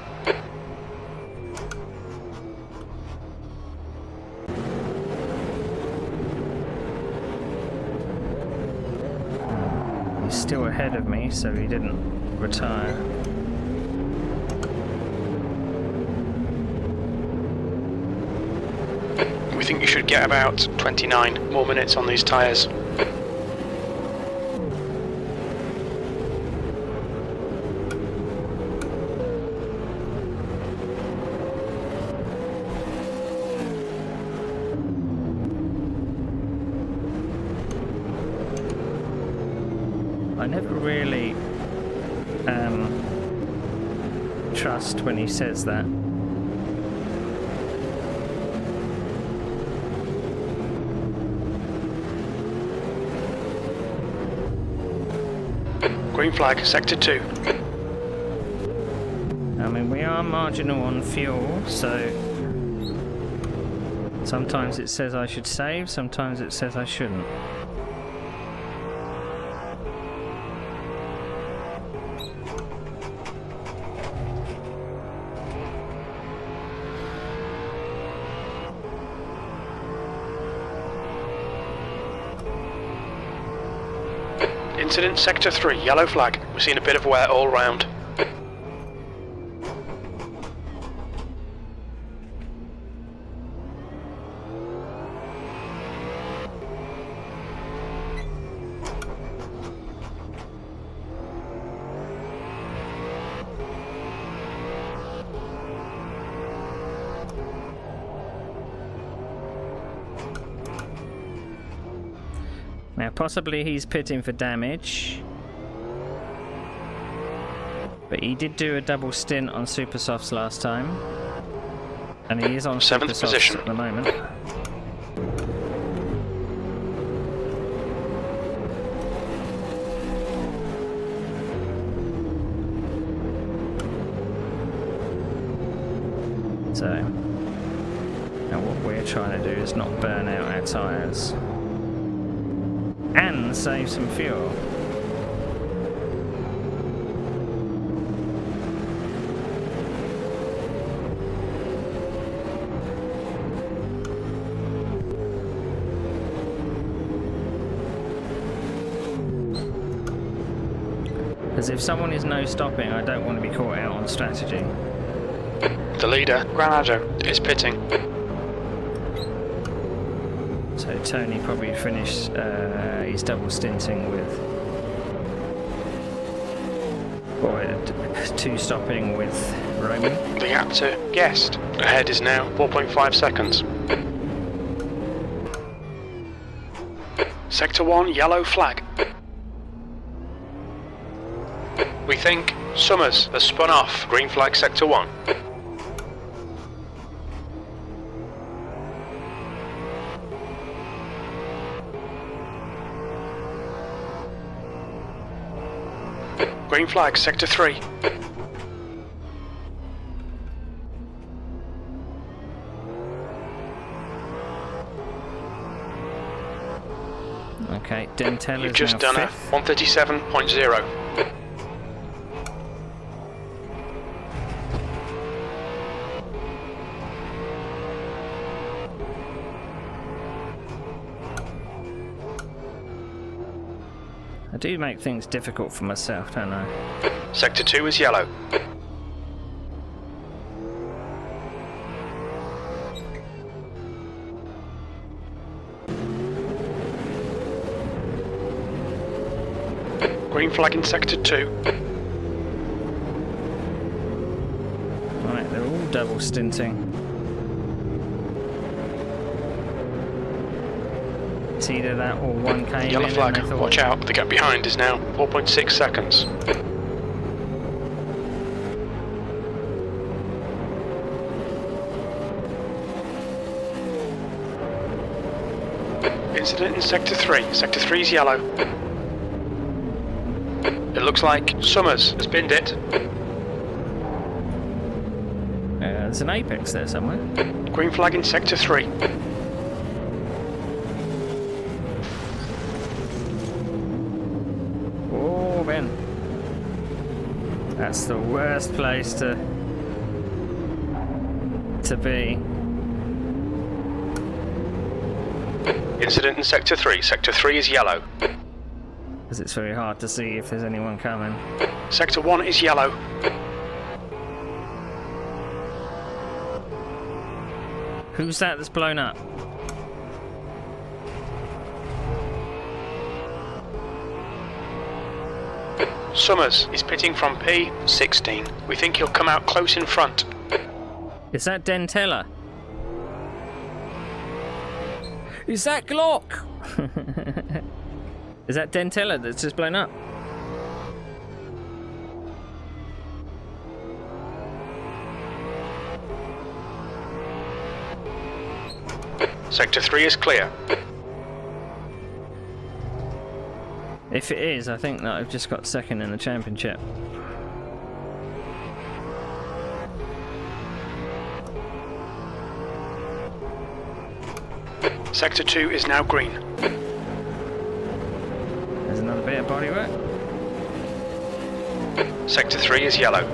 He's still ahead of me, so he didn't retire.
We think you should get about 29 more minutes on these tyres.
I never really trust when he says that.
Green flag, sector 2.
I mean, we are marginal on fuel, so sometimes it says I should save, sometimes it says I shouldn't.
Incident sector 3, yellow flag. We're seeing a bit of wear all round.
Now, possibly he's pitting for damage, but he did do a double stint on Super Softs last time, and he is on Super
7th
Softs
position.
at the moment. So, now what we're trying to do is not burn out our tyres and save some fuel. Because if someone is no stopping, I don't want to be caught out on strategy.
The leader, Granado, is pitting.
So Tony probably finished his double stinting with, or two stopping with Roman.
The gap to Guest ahead is now 4.5 seconds. Sector 1, yellow flag. We think Summers has spun off. Green flag Sector 1. Green flag Sector 3.
Okay, Dentel
You've
is
just
now
done
fifth.
a 137.0.
I do make things difficult for myself, don't I?
Sector 2 is yellow. Green flag in Sector 2.
Right, they're all double stinting. It's either that or one came
Yellow
in
flag,
and they thought,
watch out, the gap behind is now 4.6 seconds. Incident in Sector 3. Sector 3 is yellow. It looks like Summers has binned it.
there's an apex there somewhere.
Green flag in Sector 3.
Oh, man. That's the worst place to be.
Incident in Sector 3. Sector 3 is yellow.
Because it's very hard to see if there's anyone coming.
Sector 1 is yellow.
Who's that that's blown up?
Summers is pitting from P16. We think he'll come out close in front.
Is that Dentella? Is that Glock? Is that Dentella that's just blown up?
Sector 3 is clear.
If it is, I think that I've just got second in the championship.
Sector 2 is now green.
There's another bit of bodywork.
Sector 3 is yellow.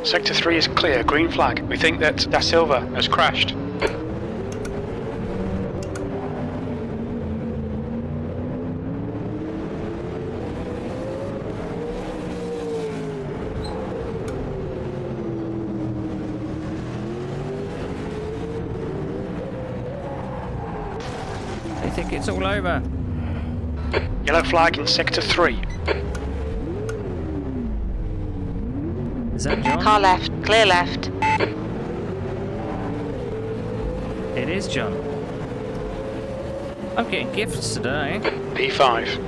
Sector 3 is clear, green flag. We think that Da Silva has crashed.
I think it's all over.
Yellow flag in Sector 3.
Is that John?
Car left, clear left.
It is John. I'm getting gifts today.
P5.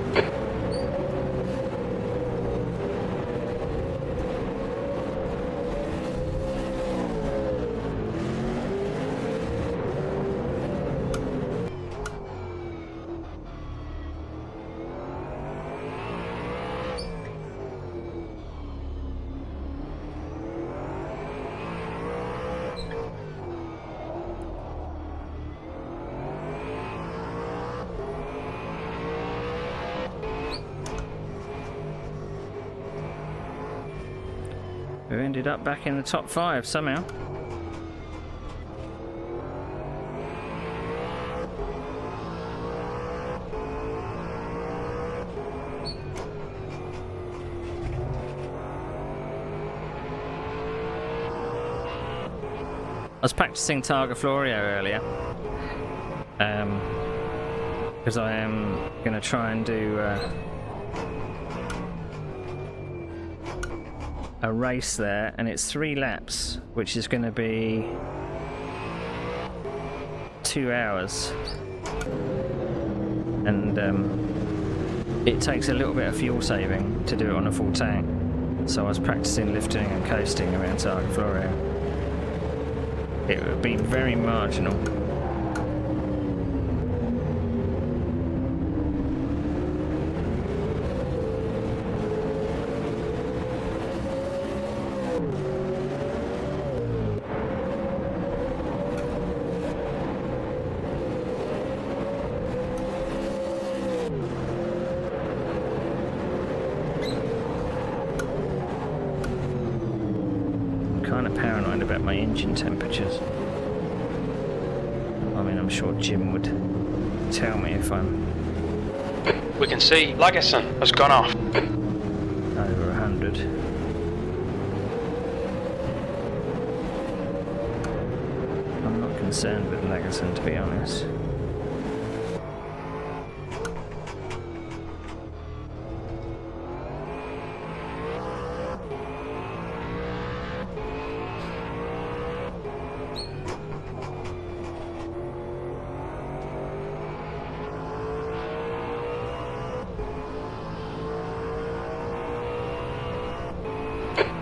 We ended up back in the top 5 somehow. I was practicing Targa Florio earlier, because I am going to try and do a race there, and it's 3 laps, which is going to be 2 hours, and it takes a little bit of fuel saving to do it on a full tank, so I was practicing lifting and coasting around Targa Florio. It would be very marginal. Kind of paranoid about my engine temperatures. I mean, I'm sure Jim would tell me if I'm
We can see Lagerson has gone off.
over 100. I'm not concerned with Lagerson, to be honest.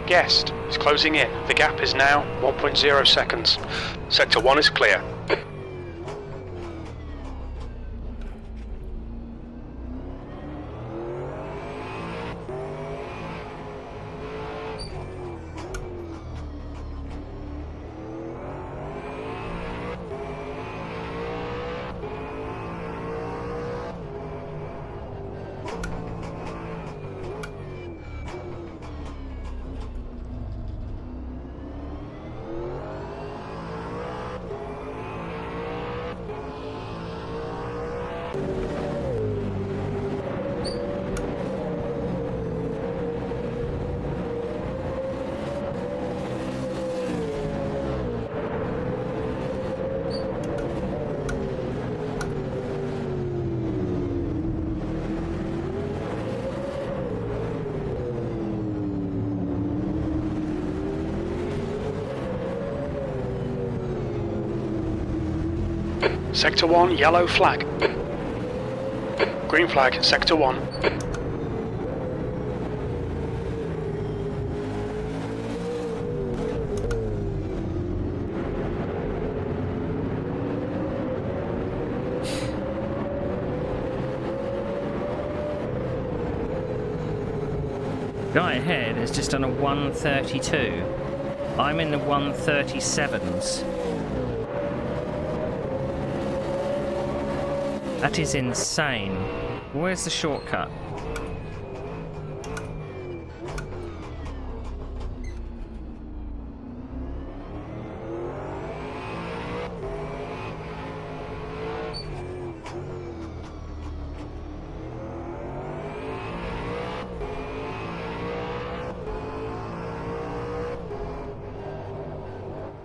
Guest is closing in. The gap is now 1.0 seconds. Sector 1 is clear. Sector 1, yellow flag. Green flag, Sector 1.
Guy ahead is just on a 132. I'm in the 137s. That is insane. Where's the shortcut?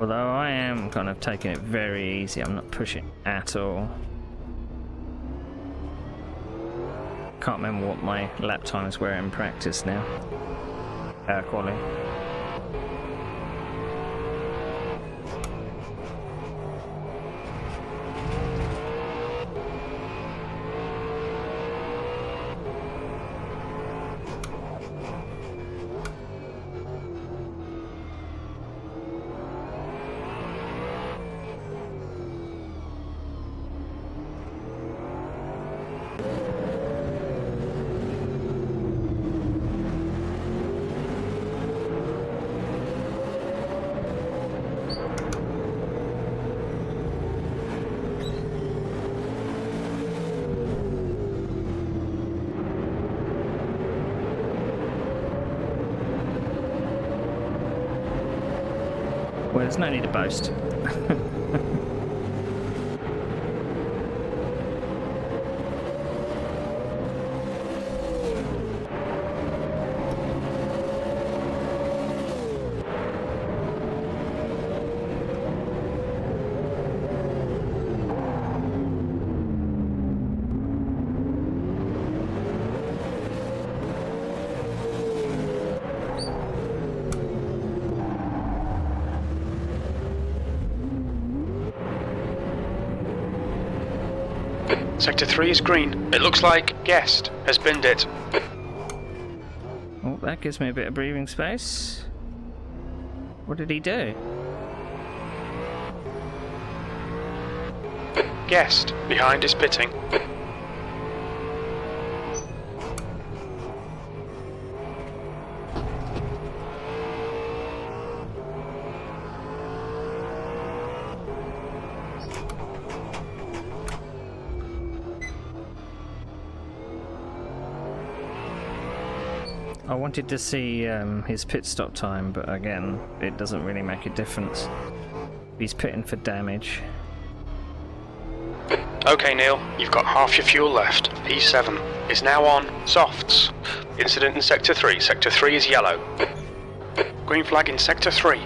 Although I am kind of taking it very easy, I'm not pushing at all. Can't remember what my lap times were in practice now. Quality. Well, there's no need to boast.
Sector 3 is green. It looks like Guest has binned it.
Oh, that gives me a bit of breathing space. What did he do?
Guest behind is pitting.
I wanted to see his pit stop time, but again, it doesn't really make a difference. He's pitting for damage.
Okay, Neil, you've got half your fuel left. P7 is now on softs. Incident in Sector 3. Sector 3 is yellow. Green flag in Sector 3.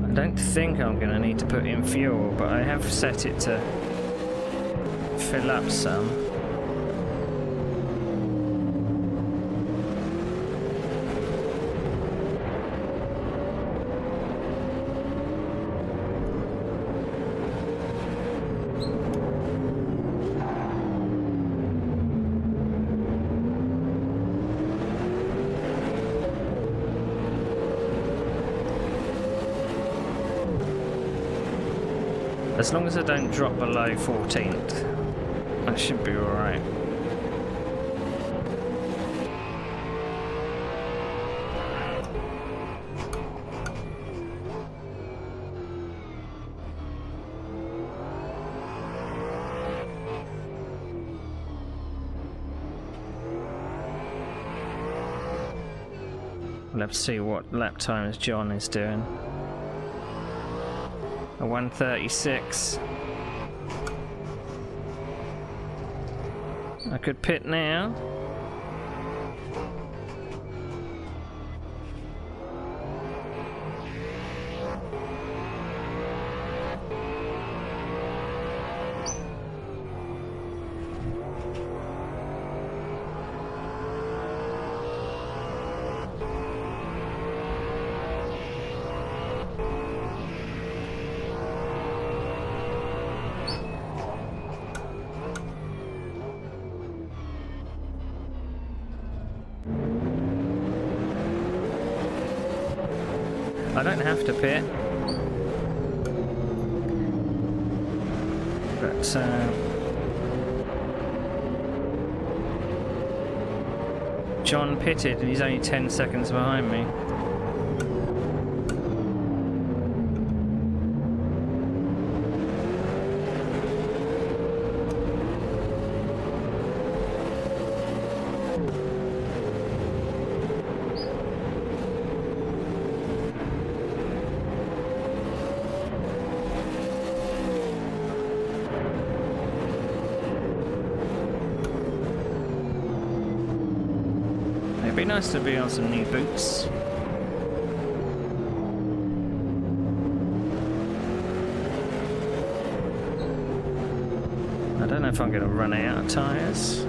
I don't think I'm going to need to put in fuel, but I have set it to fill up some. As long as I don't drop below 14th, I should be alright. Let's see what lap times John is doing. A 1:36. I could pit now. I don't have to pit, but John pitted and he's only 10 seconds behind me. It'd be nice to be on some new boots. I don't know if I'm going to run out of tyres.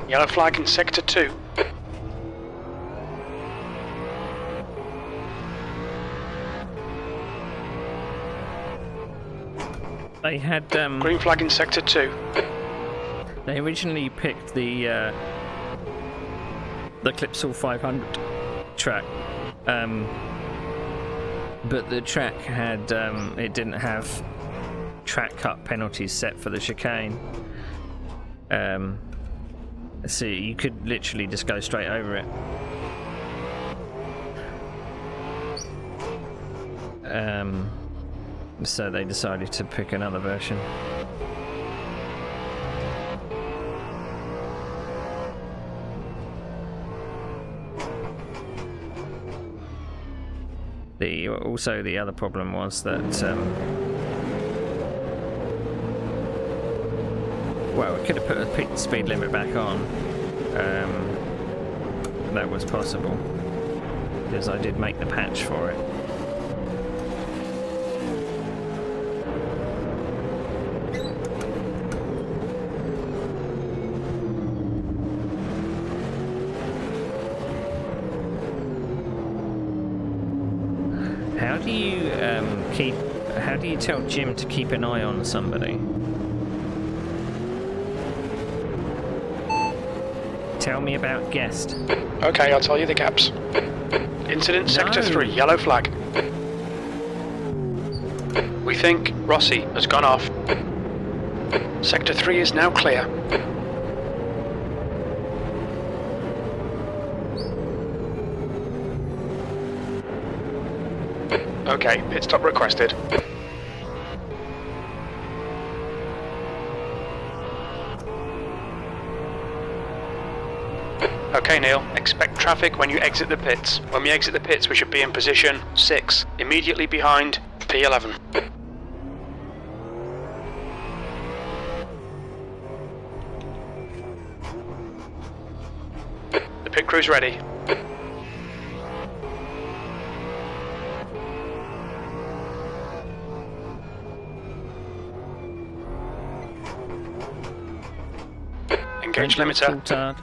Yellow flag in Sector 2.
They had
Green flag in Sector 2.
They originally picked the Clipsal 500 track, but the track had it didn't have track cut penalties set for the chicane. So you could literally just go straight over it. So they decided to pick another version. Also the other problem was that well, we could have put a speed limit back on. That was possible because I did make the patch for it. How do you tell Jim to keep an eye on somebody? Tell me about guest.
Okay, I'll tell you the gaps. Incident Sector 3, yellow flag. We think Rossi has gone off. Sector 3 is now clear. Okay, pit stop requested. Okay, Neil, expect traffic when you exit the pits. When we exit the pits, we should be in position 6, immediately behind P11. The pit crew's ready. Engage limiter.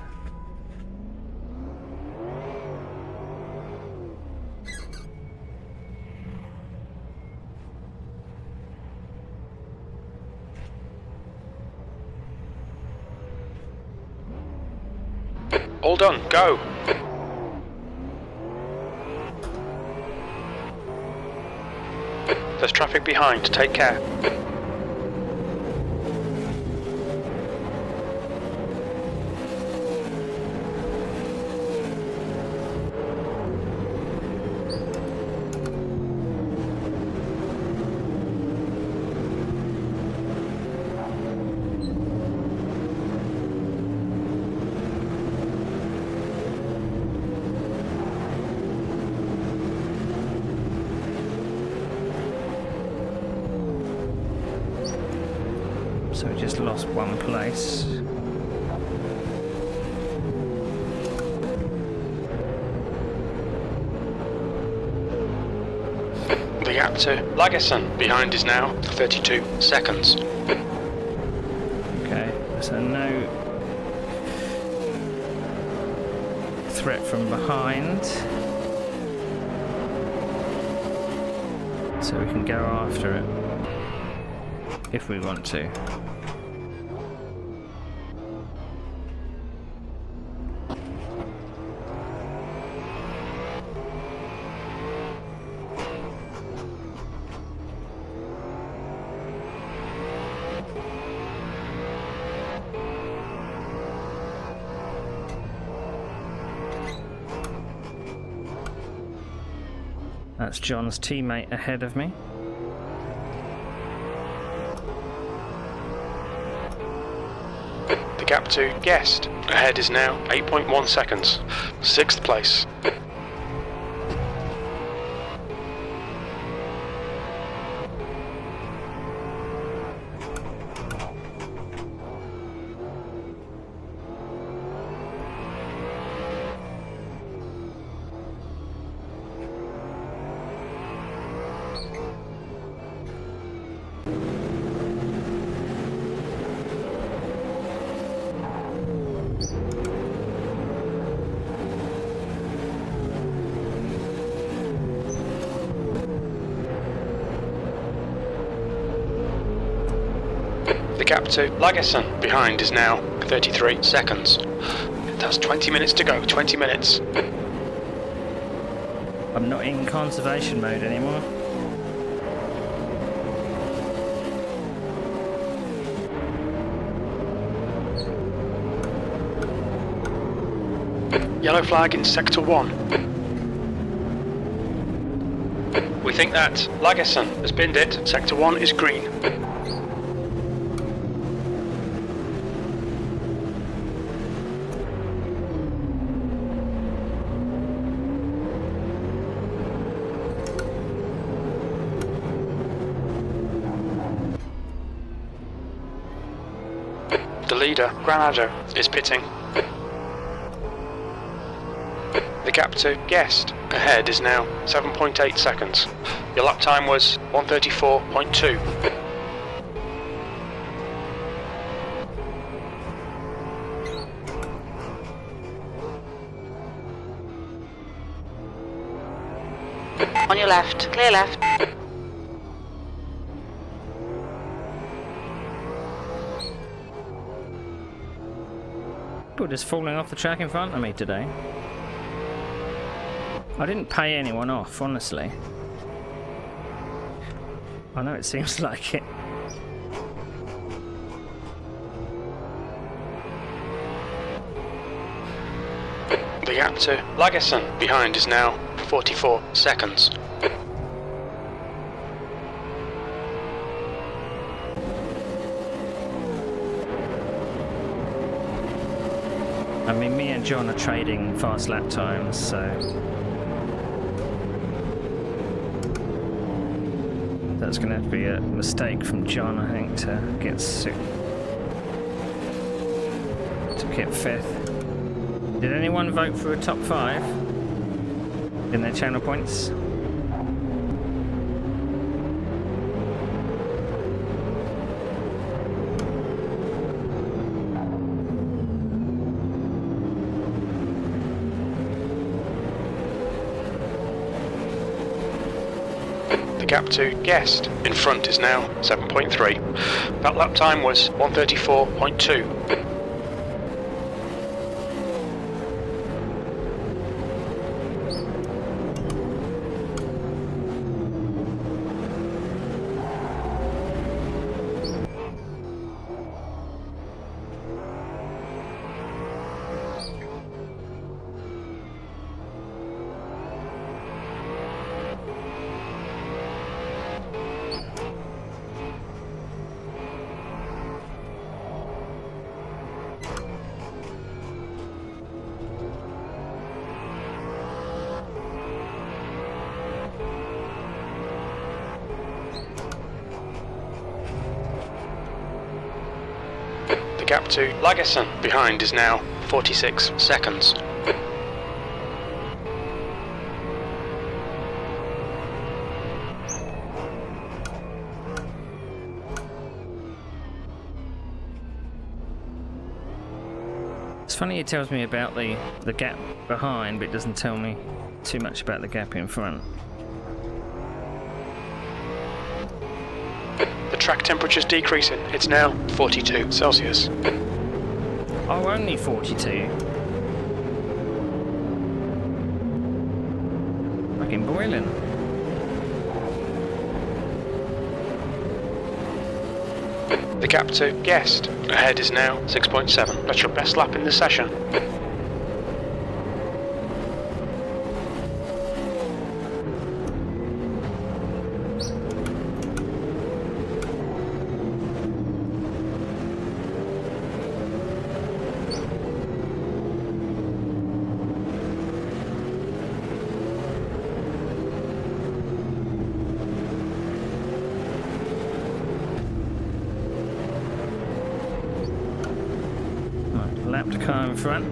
All done, go! There's traffic behind, take care.
So we just lost one place.
The gap to Lagerson behind is now 32 seconds.
Okay, so no threat from behind. So we can go after it if we want to. That's John's teammate ahead of me.
The gap to Guest ahead is now 8.1 seconds. 6th place. The gap to Lagerson behind is now 33 seconds. That's 20 minutes to go, 20 minutes.
I'm not in conservation mode anymore.
Yellow flag in Sector 1. We think that Lagerson has binned it. Sector 1 is green. The leader, Granado, is pitting. The gap to Guest ahead is now 7.8 seconds. Your lap time was 1:34.2.
On your left, clear left.
People just falling off the track in front of me today. I didn't pay anyone off, honestly. I know it seems like it.
The gap to Lagerson behind is now 44 seconds.
I mean, me and John are trading fast lap times, so that's going to be a mistake from John, I think, to get fifth. Did anyone vote for a top 5 in their channel points?
The gap to Guest in front is now 7.3. That lap time was 1:34.2. The gap to Lagerson behind is now 46 seconds.
It's funny it tells me about the gap behind, but it doesn't tell me too much about the gap in front.
The track temperature's decreasing. It's now 42 Celsius.
Oh, only 42. Fucking boiling.
The gap to Guest ahead is now 6.7. That's your best lap in the session.
Lapped car in front.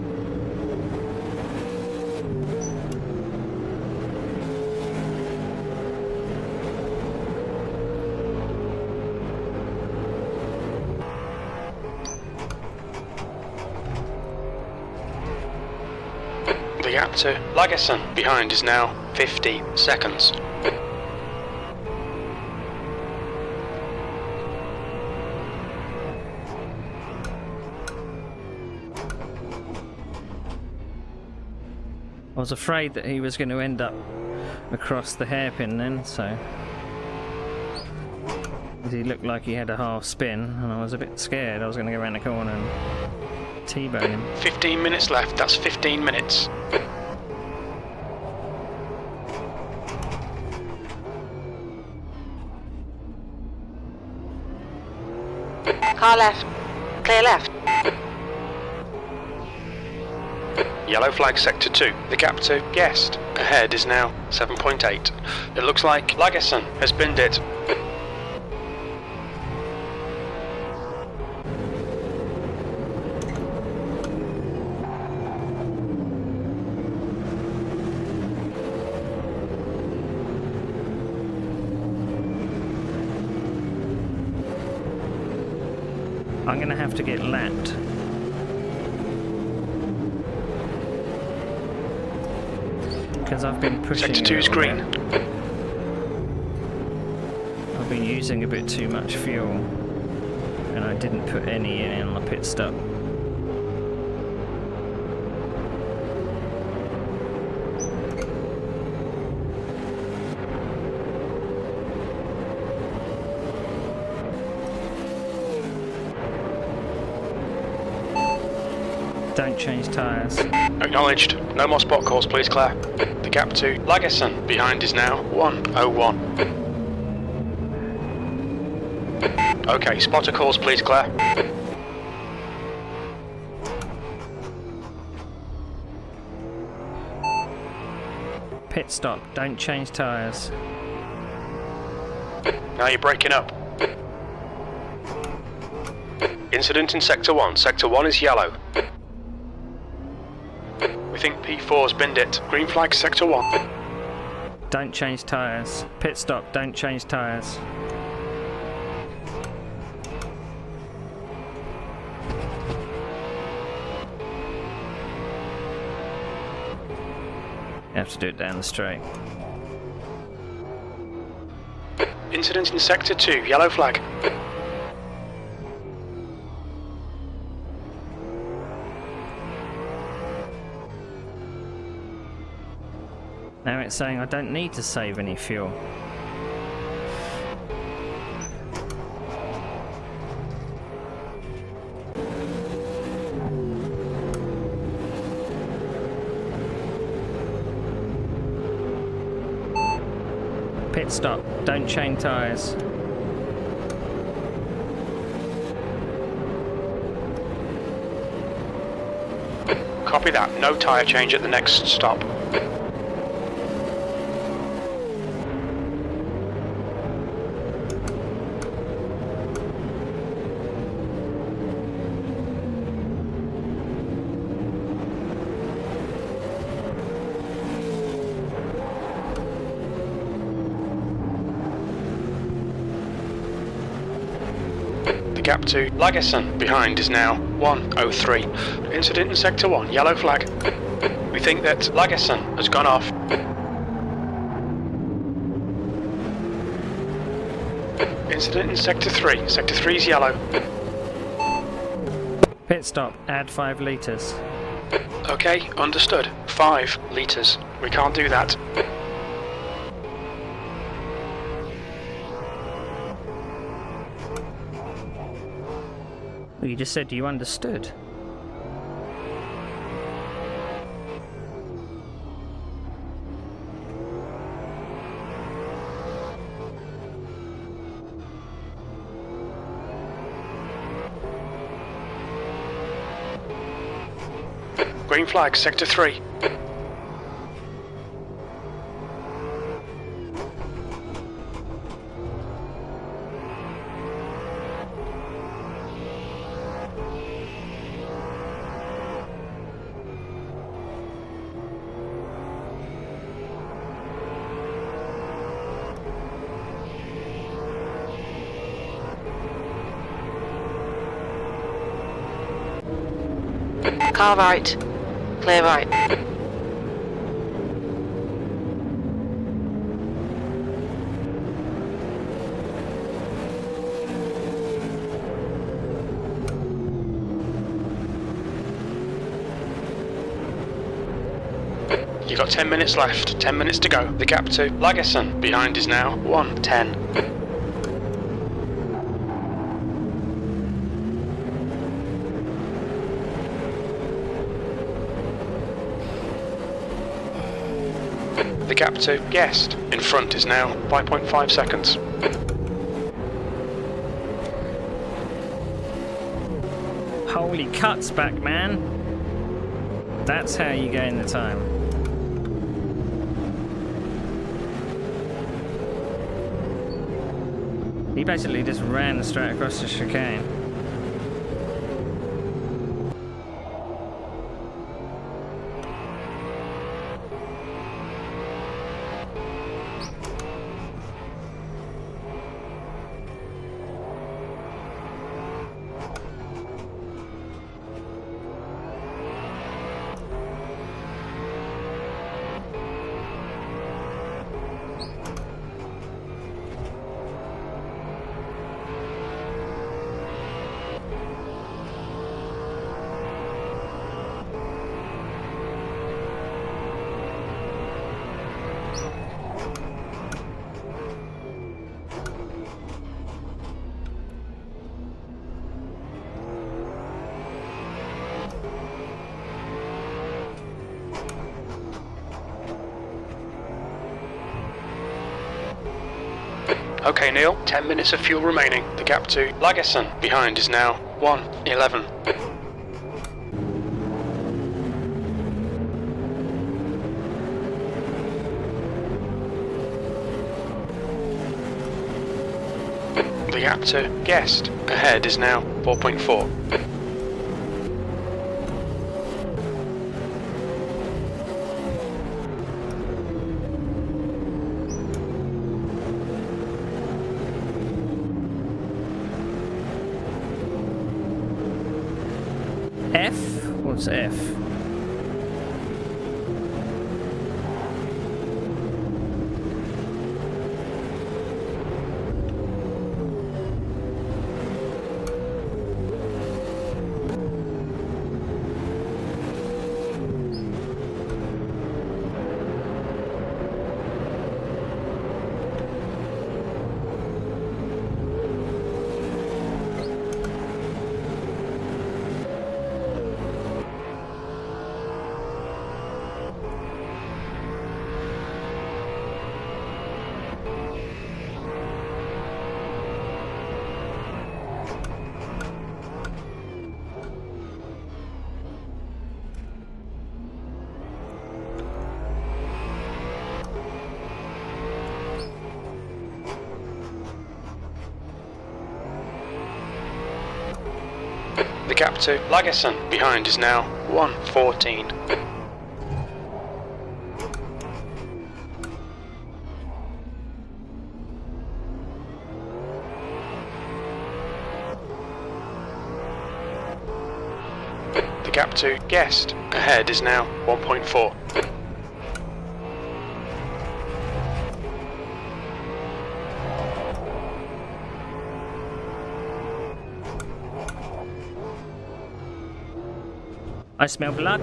The gap to Lagerson behind is now 50 seconds.
I was afraid that he was going to end up across the hairpin then, so... He looked like he had a half spin, and I was a bit scared. I was going to go around the corner and T-bone him.
15 minutes left, that's 15 minutes.
Car left. Clear left.
Yellow flag sector 2. The gap to guest ahead is now 7.8. It looks like Lagerson has binned it.
I'm going to have to get lapped. Because I've been pushing.
Sector 2 is green.
I've been using a bit too much fuel, and I didn't put any in on the pit stop. Don't change tyres.
Acknowledged. No more spot calls, please, Claire. The gap to Lagerson behind is now 1:01. Okay, spotter calls, please, Claire.
Pit stop. Don't change tyres.
Now you're breaking up. Incident in Sector 1. Sector 1 is yellow. We think P4's binned it. Green flag Sector 1.
Don't change tyres. Pit stop. Don't change tyres. You have to do it down the straight.
Incident in Sector 2. Yellow flag.
Now it's saying I don't need to save any fuel. Pit stop. Don't change tyres.
Copy that. No tyre change at the next stop. Gap to Lagerson behind is now 1:03. Incident in Sector 1, yellow flag. We think that Lagerson has gone off. Incident in Sector 3. Sector 3 is yellow.
Pit stop. Add 5 litres.
Okay, understood. 5 litres. We can't do that.
You just said you understood.
Green flag, Sector 3.
Car right. Clear right.
You've got 10 minutes left, 10 minutes to go. The gap to Lagerson behind is now 1:10. The gap to Guest in front is now 5.5 seconds.
Holy cuts back, man. That's how you gain the time. He basically just ran straight across the chicane.
Okay, Neil, 10 minutes of fuel remaining. The gap to Lagerson behind is now 1:11. The gap to Guest ahead is now 4.4.
F? What's F?
The gap to Lagerson behind is now 1:14. The gap to Guest ahead is now 1.4.
I smell blood.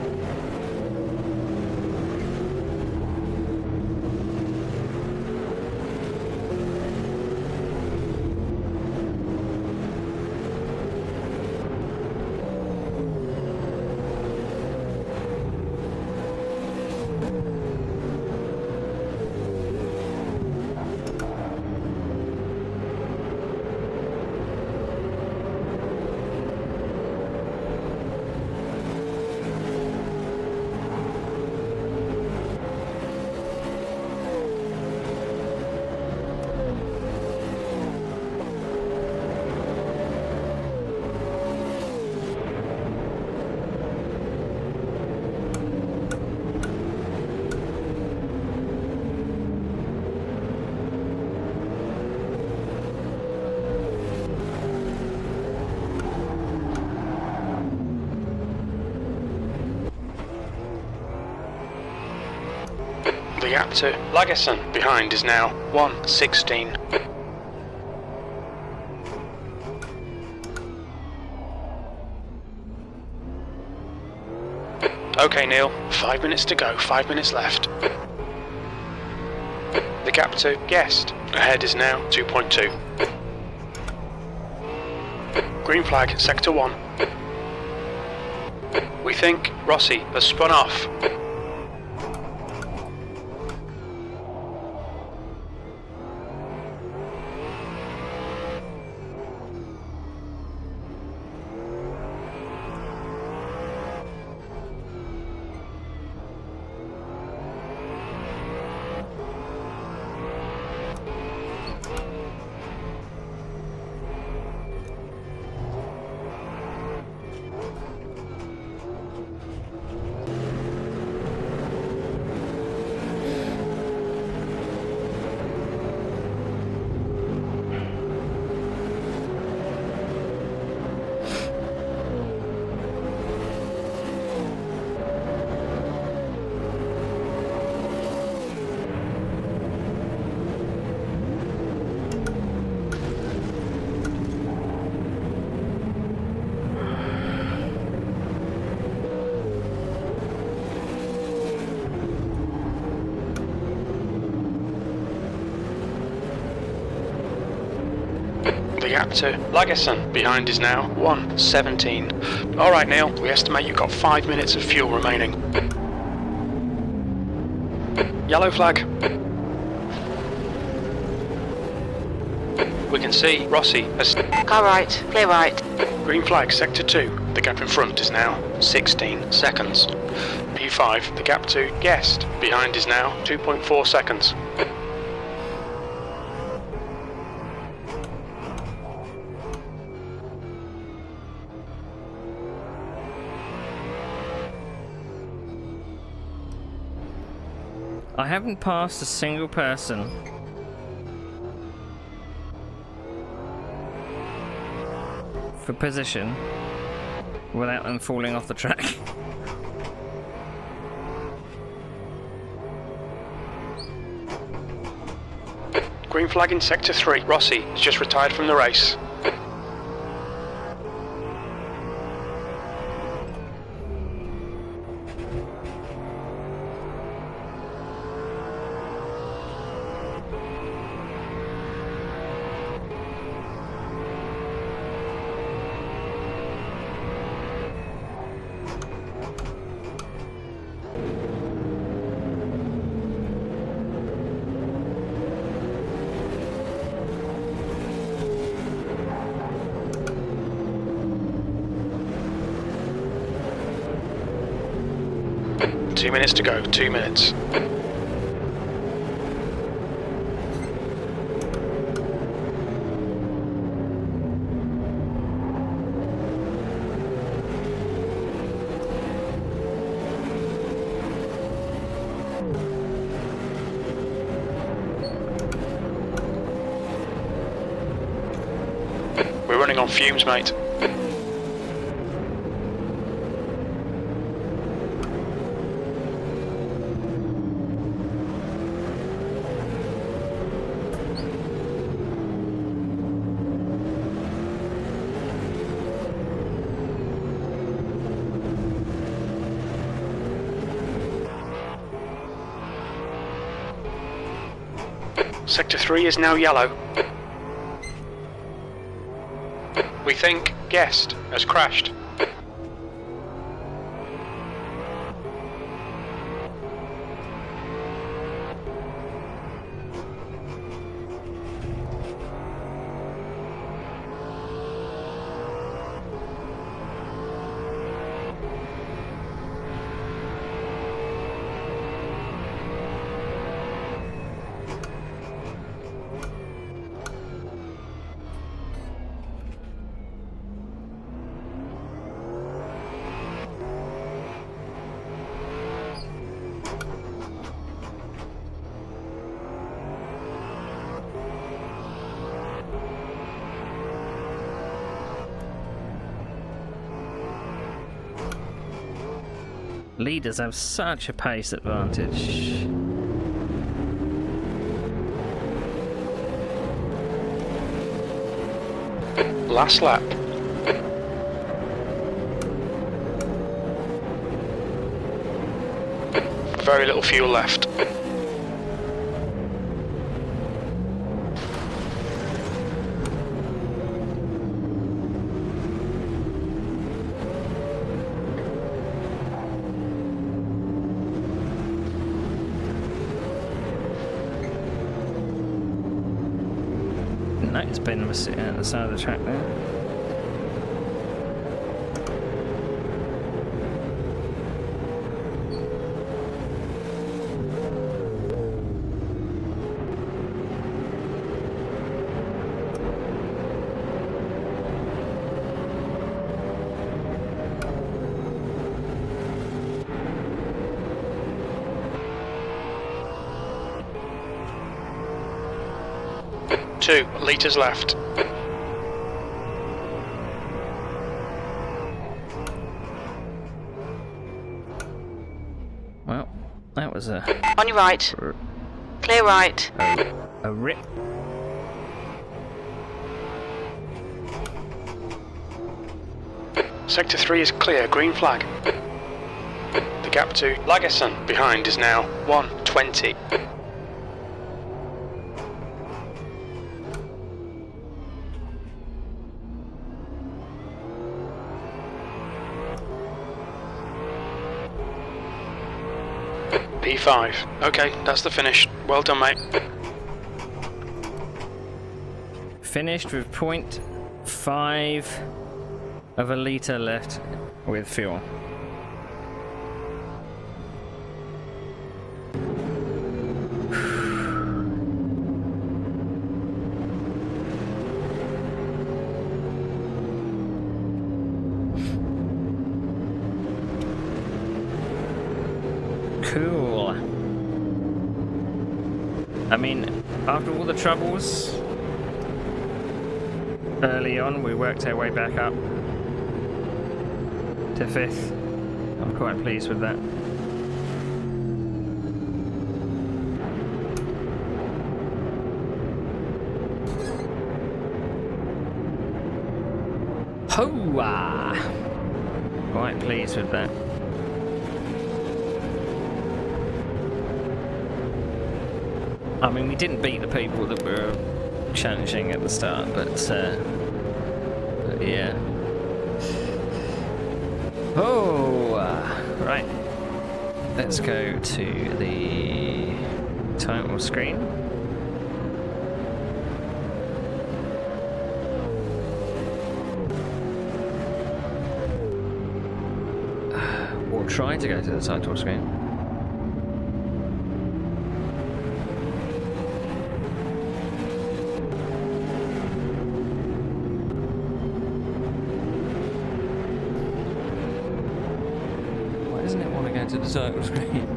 The gap to Lagerson behind is now 1:16. Okay, Neil. 5 minutes to go. 5 minutes left. The gap to guest ahead is now 2.2. Green flag, sector 1. We think Rossi has spun off. The gap to Lagerson behind is now 1:17. Alright, Neil, we estimate you've got 5 minutes of fuel remaining. Yellow flag. We can see Rossi has...
Car right, clear right.
Green flag, sector 2. The gap in front is now 16 seconds. P5, the gap to guest behind is now 2.4 seconds.
I haven't passed a single person. For position without them falling off the track.
Green flag in sector 3. Rossi has just retired from the race. Two minutes to go, 2 minutes. We're running on fumes, mate. Sector 3 is now yellow. We think guest has crashed.
Leaders have such a pace advantage.
Last lap. very little fuel left.
No, it's been sitting at the side of the track there.
Two litres left.
Well, that was a
On your right. Clear right.
a rip.
Sector 3 is clear, green flag. The gap to Lagerson behind is now 1:20. P5. Okay, that's the finish. Well done, mate.
Finished with 0.5 of a litre left with fuel. Cool. I mean, after all the troubles early on, we worked our way back up to 5th. I'm quite pleased with that. Hoa! Quite pleased with that. I mean, we didn't beat the people that were challenging at the start, but yeah. Oh, right. Let's go to the title screen. Or try to go to the title screen. To the title screen.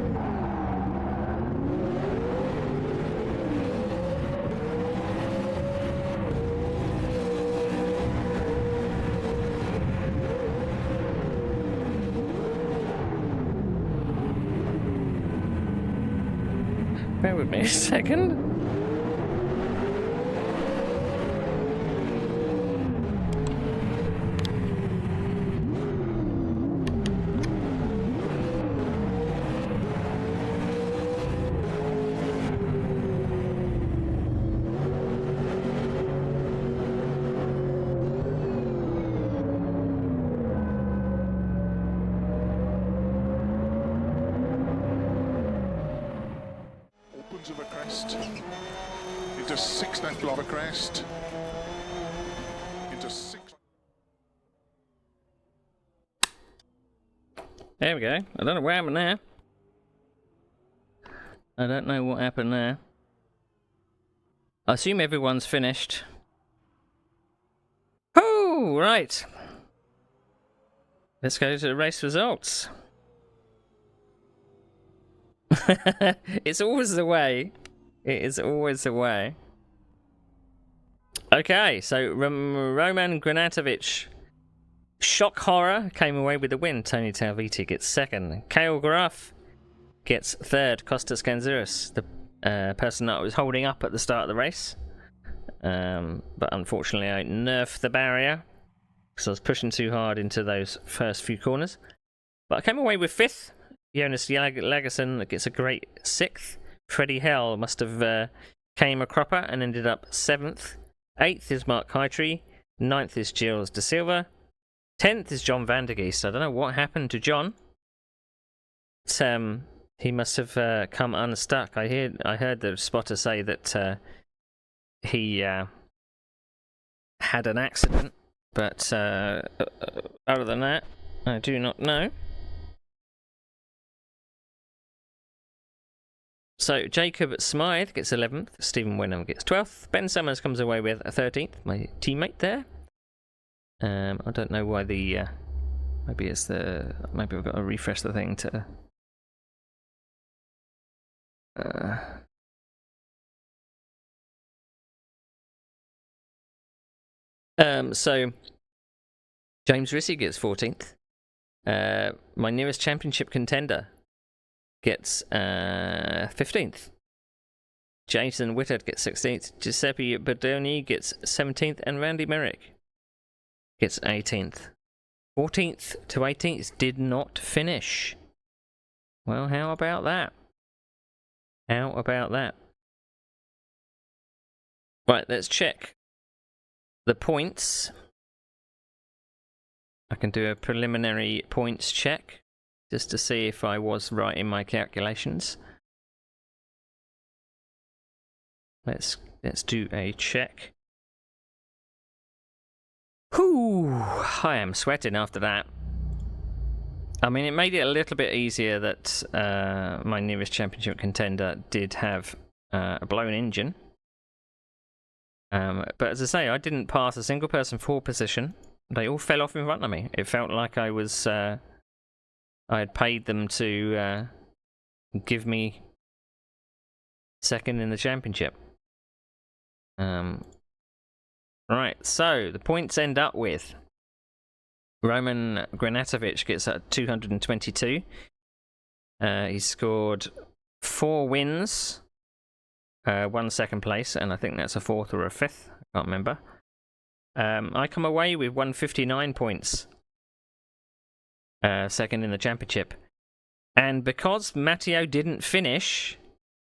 Bear with me a second.
Of a crest into 6 left of a crest into 6.
There we go. I don't know what happened there. I don't know what happened there. I assume everyone's finished. Oh, right. Let's go to the race results. It's always the way. It is always the way. Okay, so Roman Granatovic, shock horror, came away with the win. Tony Talviti gets second. Kale Graf gets third. Kostas Ganzouras, the person that I was holding up at the start of the race. But unfortunately I nerfed the barrier because I was pushing too hard into those first few corners. But I came away with fifth. Jonas Lagerson gets a great 6th. Freddie Hell must have came a cropper and ended up 7th. 8th is Mark Hightree. 9th is Gilles De Silva. 10th is John Vandergeest. I don't know what happened to John. He must have come unstuck. I heard the spotter say that he had an accident, but other than that, I do not know. So Jacob Smythe gets 11th, Stephen Wenham gets 12th, Ben Summers comes away with a 13th, my teammate there. I don't know why maybe I've got to refresh the thing to so James Rissy gets 14th. My nearest championship contender gets 15th. Jason Whittard gets 16th. Giuseppe Berdoni gets 17th, and Randy Merrick gets 18th. 14th to 18th did not finish. Well, how about that? How about that? Right, let's check the points. I can do a preliminary points check just to see if I was right in my calculations. Let's do a check. Whew, I am sweating after that. I mean, it made it a little bit easier that my nearest championship contender did have a blown engine. But as I say, I didn't pass a single person for position. They all fell off in front of me. It felt like I had paid them to give me second in the championship. Right, so the points end up with Roman Granatovic gets at 222. He scored 4 wins, 1 second place, and I think that's a 4th or a 5th. I can't remember. I come away with 159 points, second in the championship. And because Matteo didn't finish,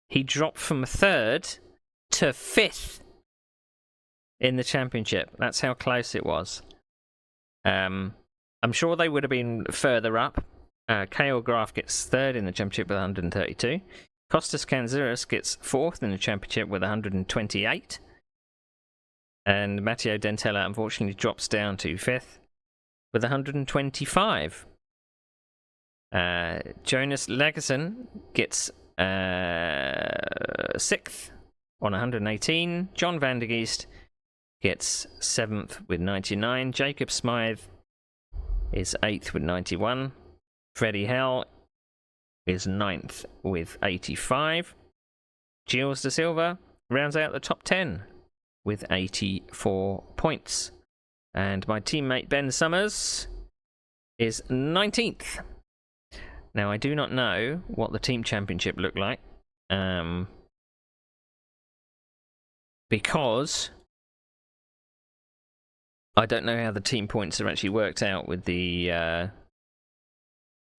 he dropped from 3rd to 5th in the championship. That's how close it was. I'm sure they would have been further up. Kale Graf gets 3rd in the championship with 132. Kostas Kanzeris gets 4th in the championship with 128. And Matteo Dentella unfortunately drops down to 5th with 125. Jonas Lagerson gets 6th on 118. John Vandergeest gets 7th with 99. Jacob Smythe is 8th with 91. Freddie Hell is 9th with 85. Gilles De Silva rounds out the top 10 with 84 points. And my teammate Ben Summers is 19th. Now, I do not know what the team championship looked like, because I don't know how the team points are actually worked out with the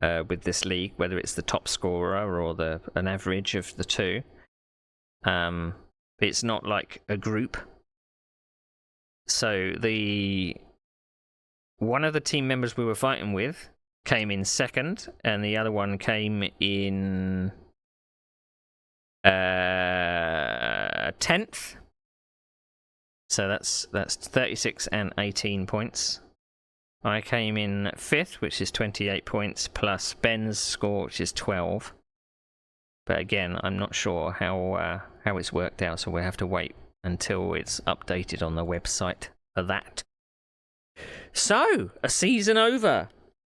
with this league, whether it's the top scorer or an average of the two. It's not like a group. So one of the team members we were fighting with came in 2nd, and the other one came in 10th. So that's 36 and 18 points. I came in 5th, which is 28 points, plus Ben's score, which is 12. But again, I'm not sure how it's worked out, so we'll have to wait until it's updated on the website for that. So, a season over.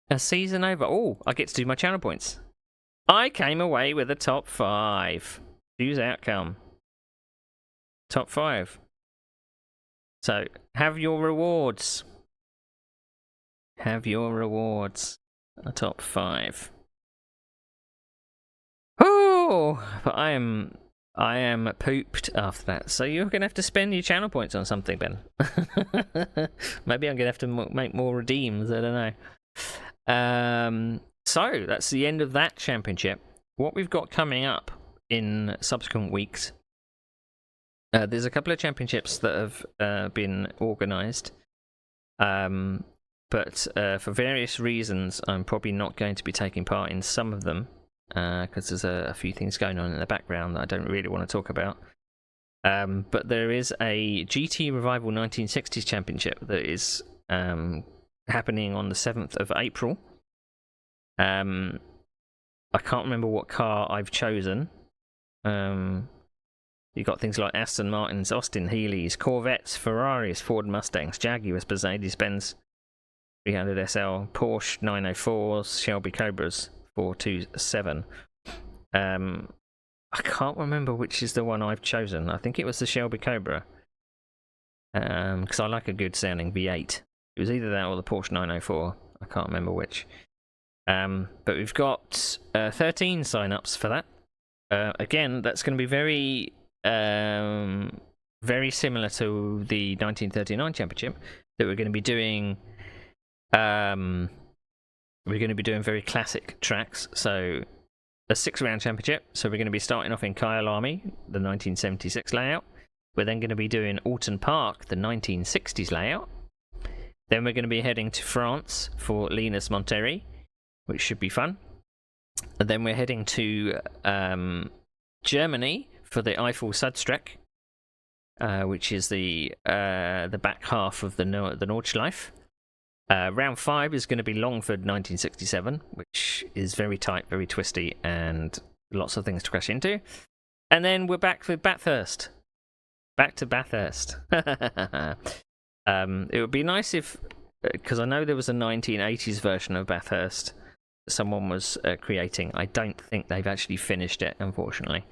Oh, I get to do my channel points. I came away with a top 5. Choose outcome. Top 5. So, have your rewards. Have your rewards. A top 5. Oh, but I am pooped after that. So you're going to have to spend your channel points on something, Ben. Maybe I'm going to have to make more redeems. I don't know. So that's the end of that championship. What we've got coming up in subsequent weeks, there's a couple of championships that have been organised, but for various reasons, I'm probably not going to be taking part in some of them because there's a few things going on in the background that I don't really want to talk about. But there is a GT Revival 1960s Championship that is happening on the 7th of April. I can't remember what car I've chosen. You've got things like Aston Martins, Austin Healey's, Corvettes, Ferraris, Ford Mustangs, Jaguars, Mercedes-Benz 300 SL, Porsche 904s, Shelby Cobras 427. I can't remember which is the one I've chosen. I think it was the Shelby Cobra. Because I like a good sounding V8. It was either that or the Porsche 904. I can't remember which. But we've got 13 sign-ups for that. Again, that's going to be very similar to the 1939 championship that we're going to be doing. We're going to be doing very classic tracks. So a 6-round championship. So we're going to be starting off in Kyalami, the 1976 layout. We're then going to be doing Alton Park, the 1960s layout. Then we're going to be heading to France for Linus Monterrey, which should be fun. And then we're heading to Germany for the Eiffel Sudstreck, which is the back half of the Nordschleife. Round 5 is going to be Longford 1967, which is very tight, very twisty, and lots of things to crash into. And then we're back with Bathurst. Back to Bathurst. It would be nice if, because I know there was a 1980s version of Bathurst someone was creating. I don't think they've actually finished it, unfortunately.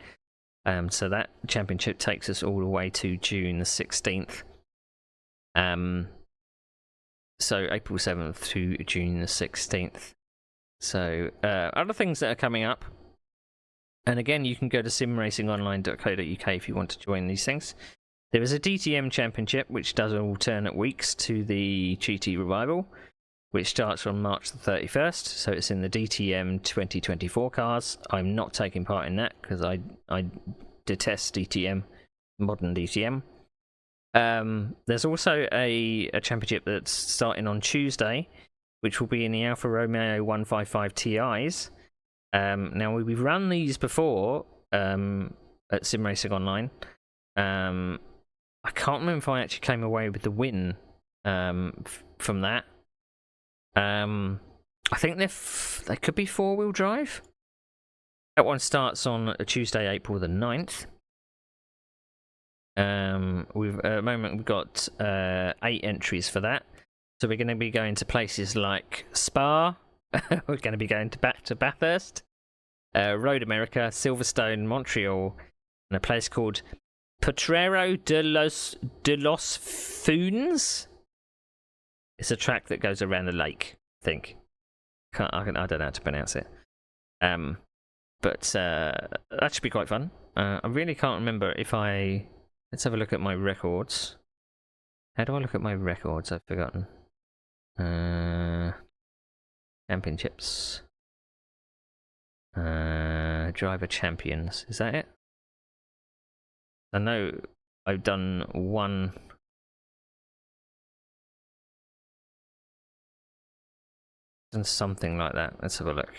So that championship takes us all the way to June the 16th. So April 7th to June the 16th. So other things that are coming up. And again, you can go to simracingonline.co.uk if you want to join these things. There is a DTM championship, which does alternate weeks to the GT Revival, which starts on March the 31st. So it's in the DTM 2024 cars. I'm not taking part in that because I detest DTM, modern DTM. There's also a championship that's starting on Tuesday, which will be in the Alfa Romeo 155 Ti's. Now, we've run these before at Sim Racing Online. I can't remember if I actually came away with the win from that. I think they could be 4-wheel drive. That one starts on a Tuesday, April the 9th. At the moment we've got 8 entries for that. So we're going to be going to places like Spa. We're going to be going back to Bathurst, Road America, Silverstone, Montreal, and a place called Potrero de los Funes. It's a track that goes around the lake, I think. I don't know how to pronounce it. But that should be quite fun. I really can't remember if I... Let's have a look at my records. How do I look at my records? I've forgotten. Championships. Driver champions. Is that it? I know I've done one. Done something like that. Let's have a look.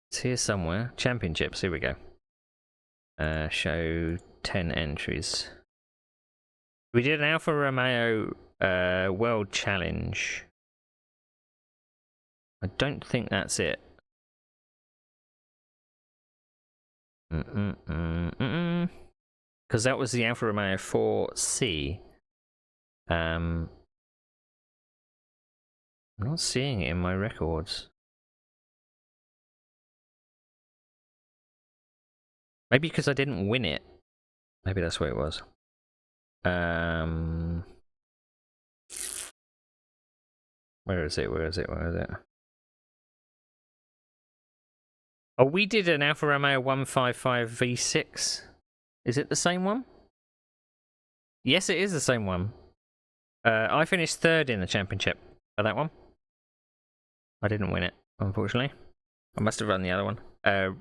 It's here somewhere. Championships. Here we go. Show 10 entries. We did an Alfa Romeo World Challenge. I don't think that's it. Because that was the Alfa Romeo 4C. I'm not seeing it in my records. Maybe because I didn't win it. Maybe that's what it was. Where is it? Where is it? Where is it? Oh, we did an Alfa Romeo 155 V6. Is it the same one? Yes, it is the same one. I finished third in the championship for that one. I didn't win it, unfortunately. I must have run the other one.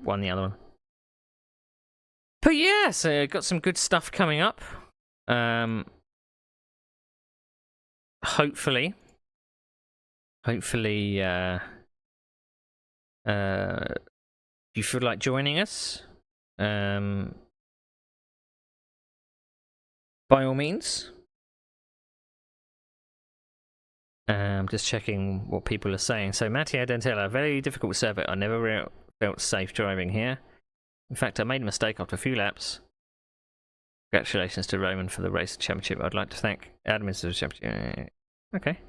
Won the other one. But yeah, so got some good stuff coming up. Hopefully, you feel like joining us, by all means. Just checking what people are saying. So Mattia Dentella, very difficult circuit. I never felt safe driving here. In fact, I made a mistake after a few laps. Congratulations to Roman for the race championship. I'd like to thank admins of the championship. Okay.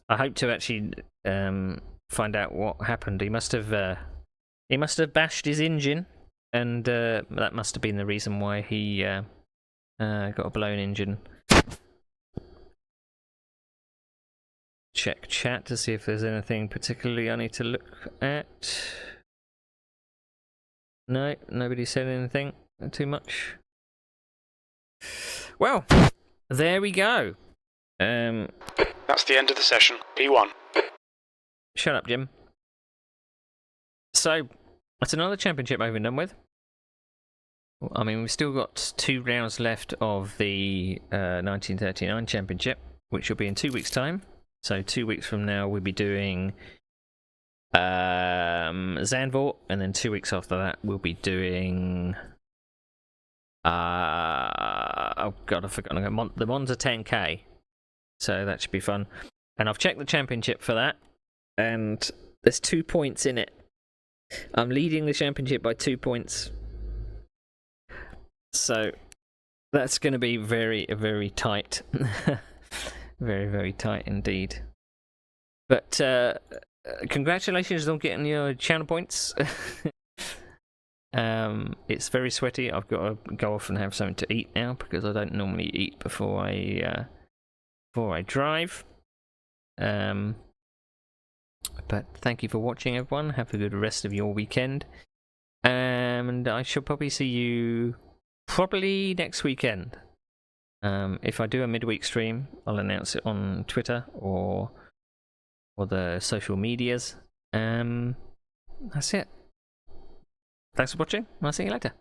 I hope to actually find out what happened. He must have bashed his engine, and that must have been the reason why he got a blown engine. Check chat to see if there's anything particularly I need to look at. No, nobody said anything too much. Well, there we go.
That's the end of the session. P1.
Shut up, Jim. So, that's another championship over and done with. I mean, we've still got 2 rounds left of the 1939 championship, which will be in 2 weeks' time. So 2 weeks from now, we'll be doing Zandvoort, and then 2 weeks after that, we'll be doing... oh god, I forgot. The Monza 10K. So that should be fun. And I've checked the championship for that, and there's 2 points in it. I'm leading the championship by 2 points. So that's going to be very, very tight. Very, very tight indeed. But congratulations on getting your channel points. It's very sweaty. I've got to go off and have something to eat now because I don't normally eat before I drive. But thank you for watching, everyone. Have a good rest of your weekend. And I shall probably see you next weekend. If I do a midweek stream, I'll announce it on Twitter or the social medias. That's it. Thanks for watching. I'll see you later.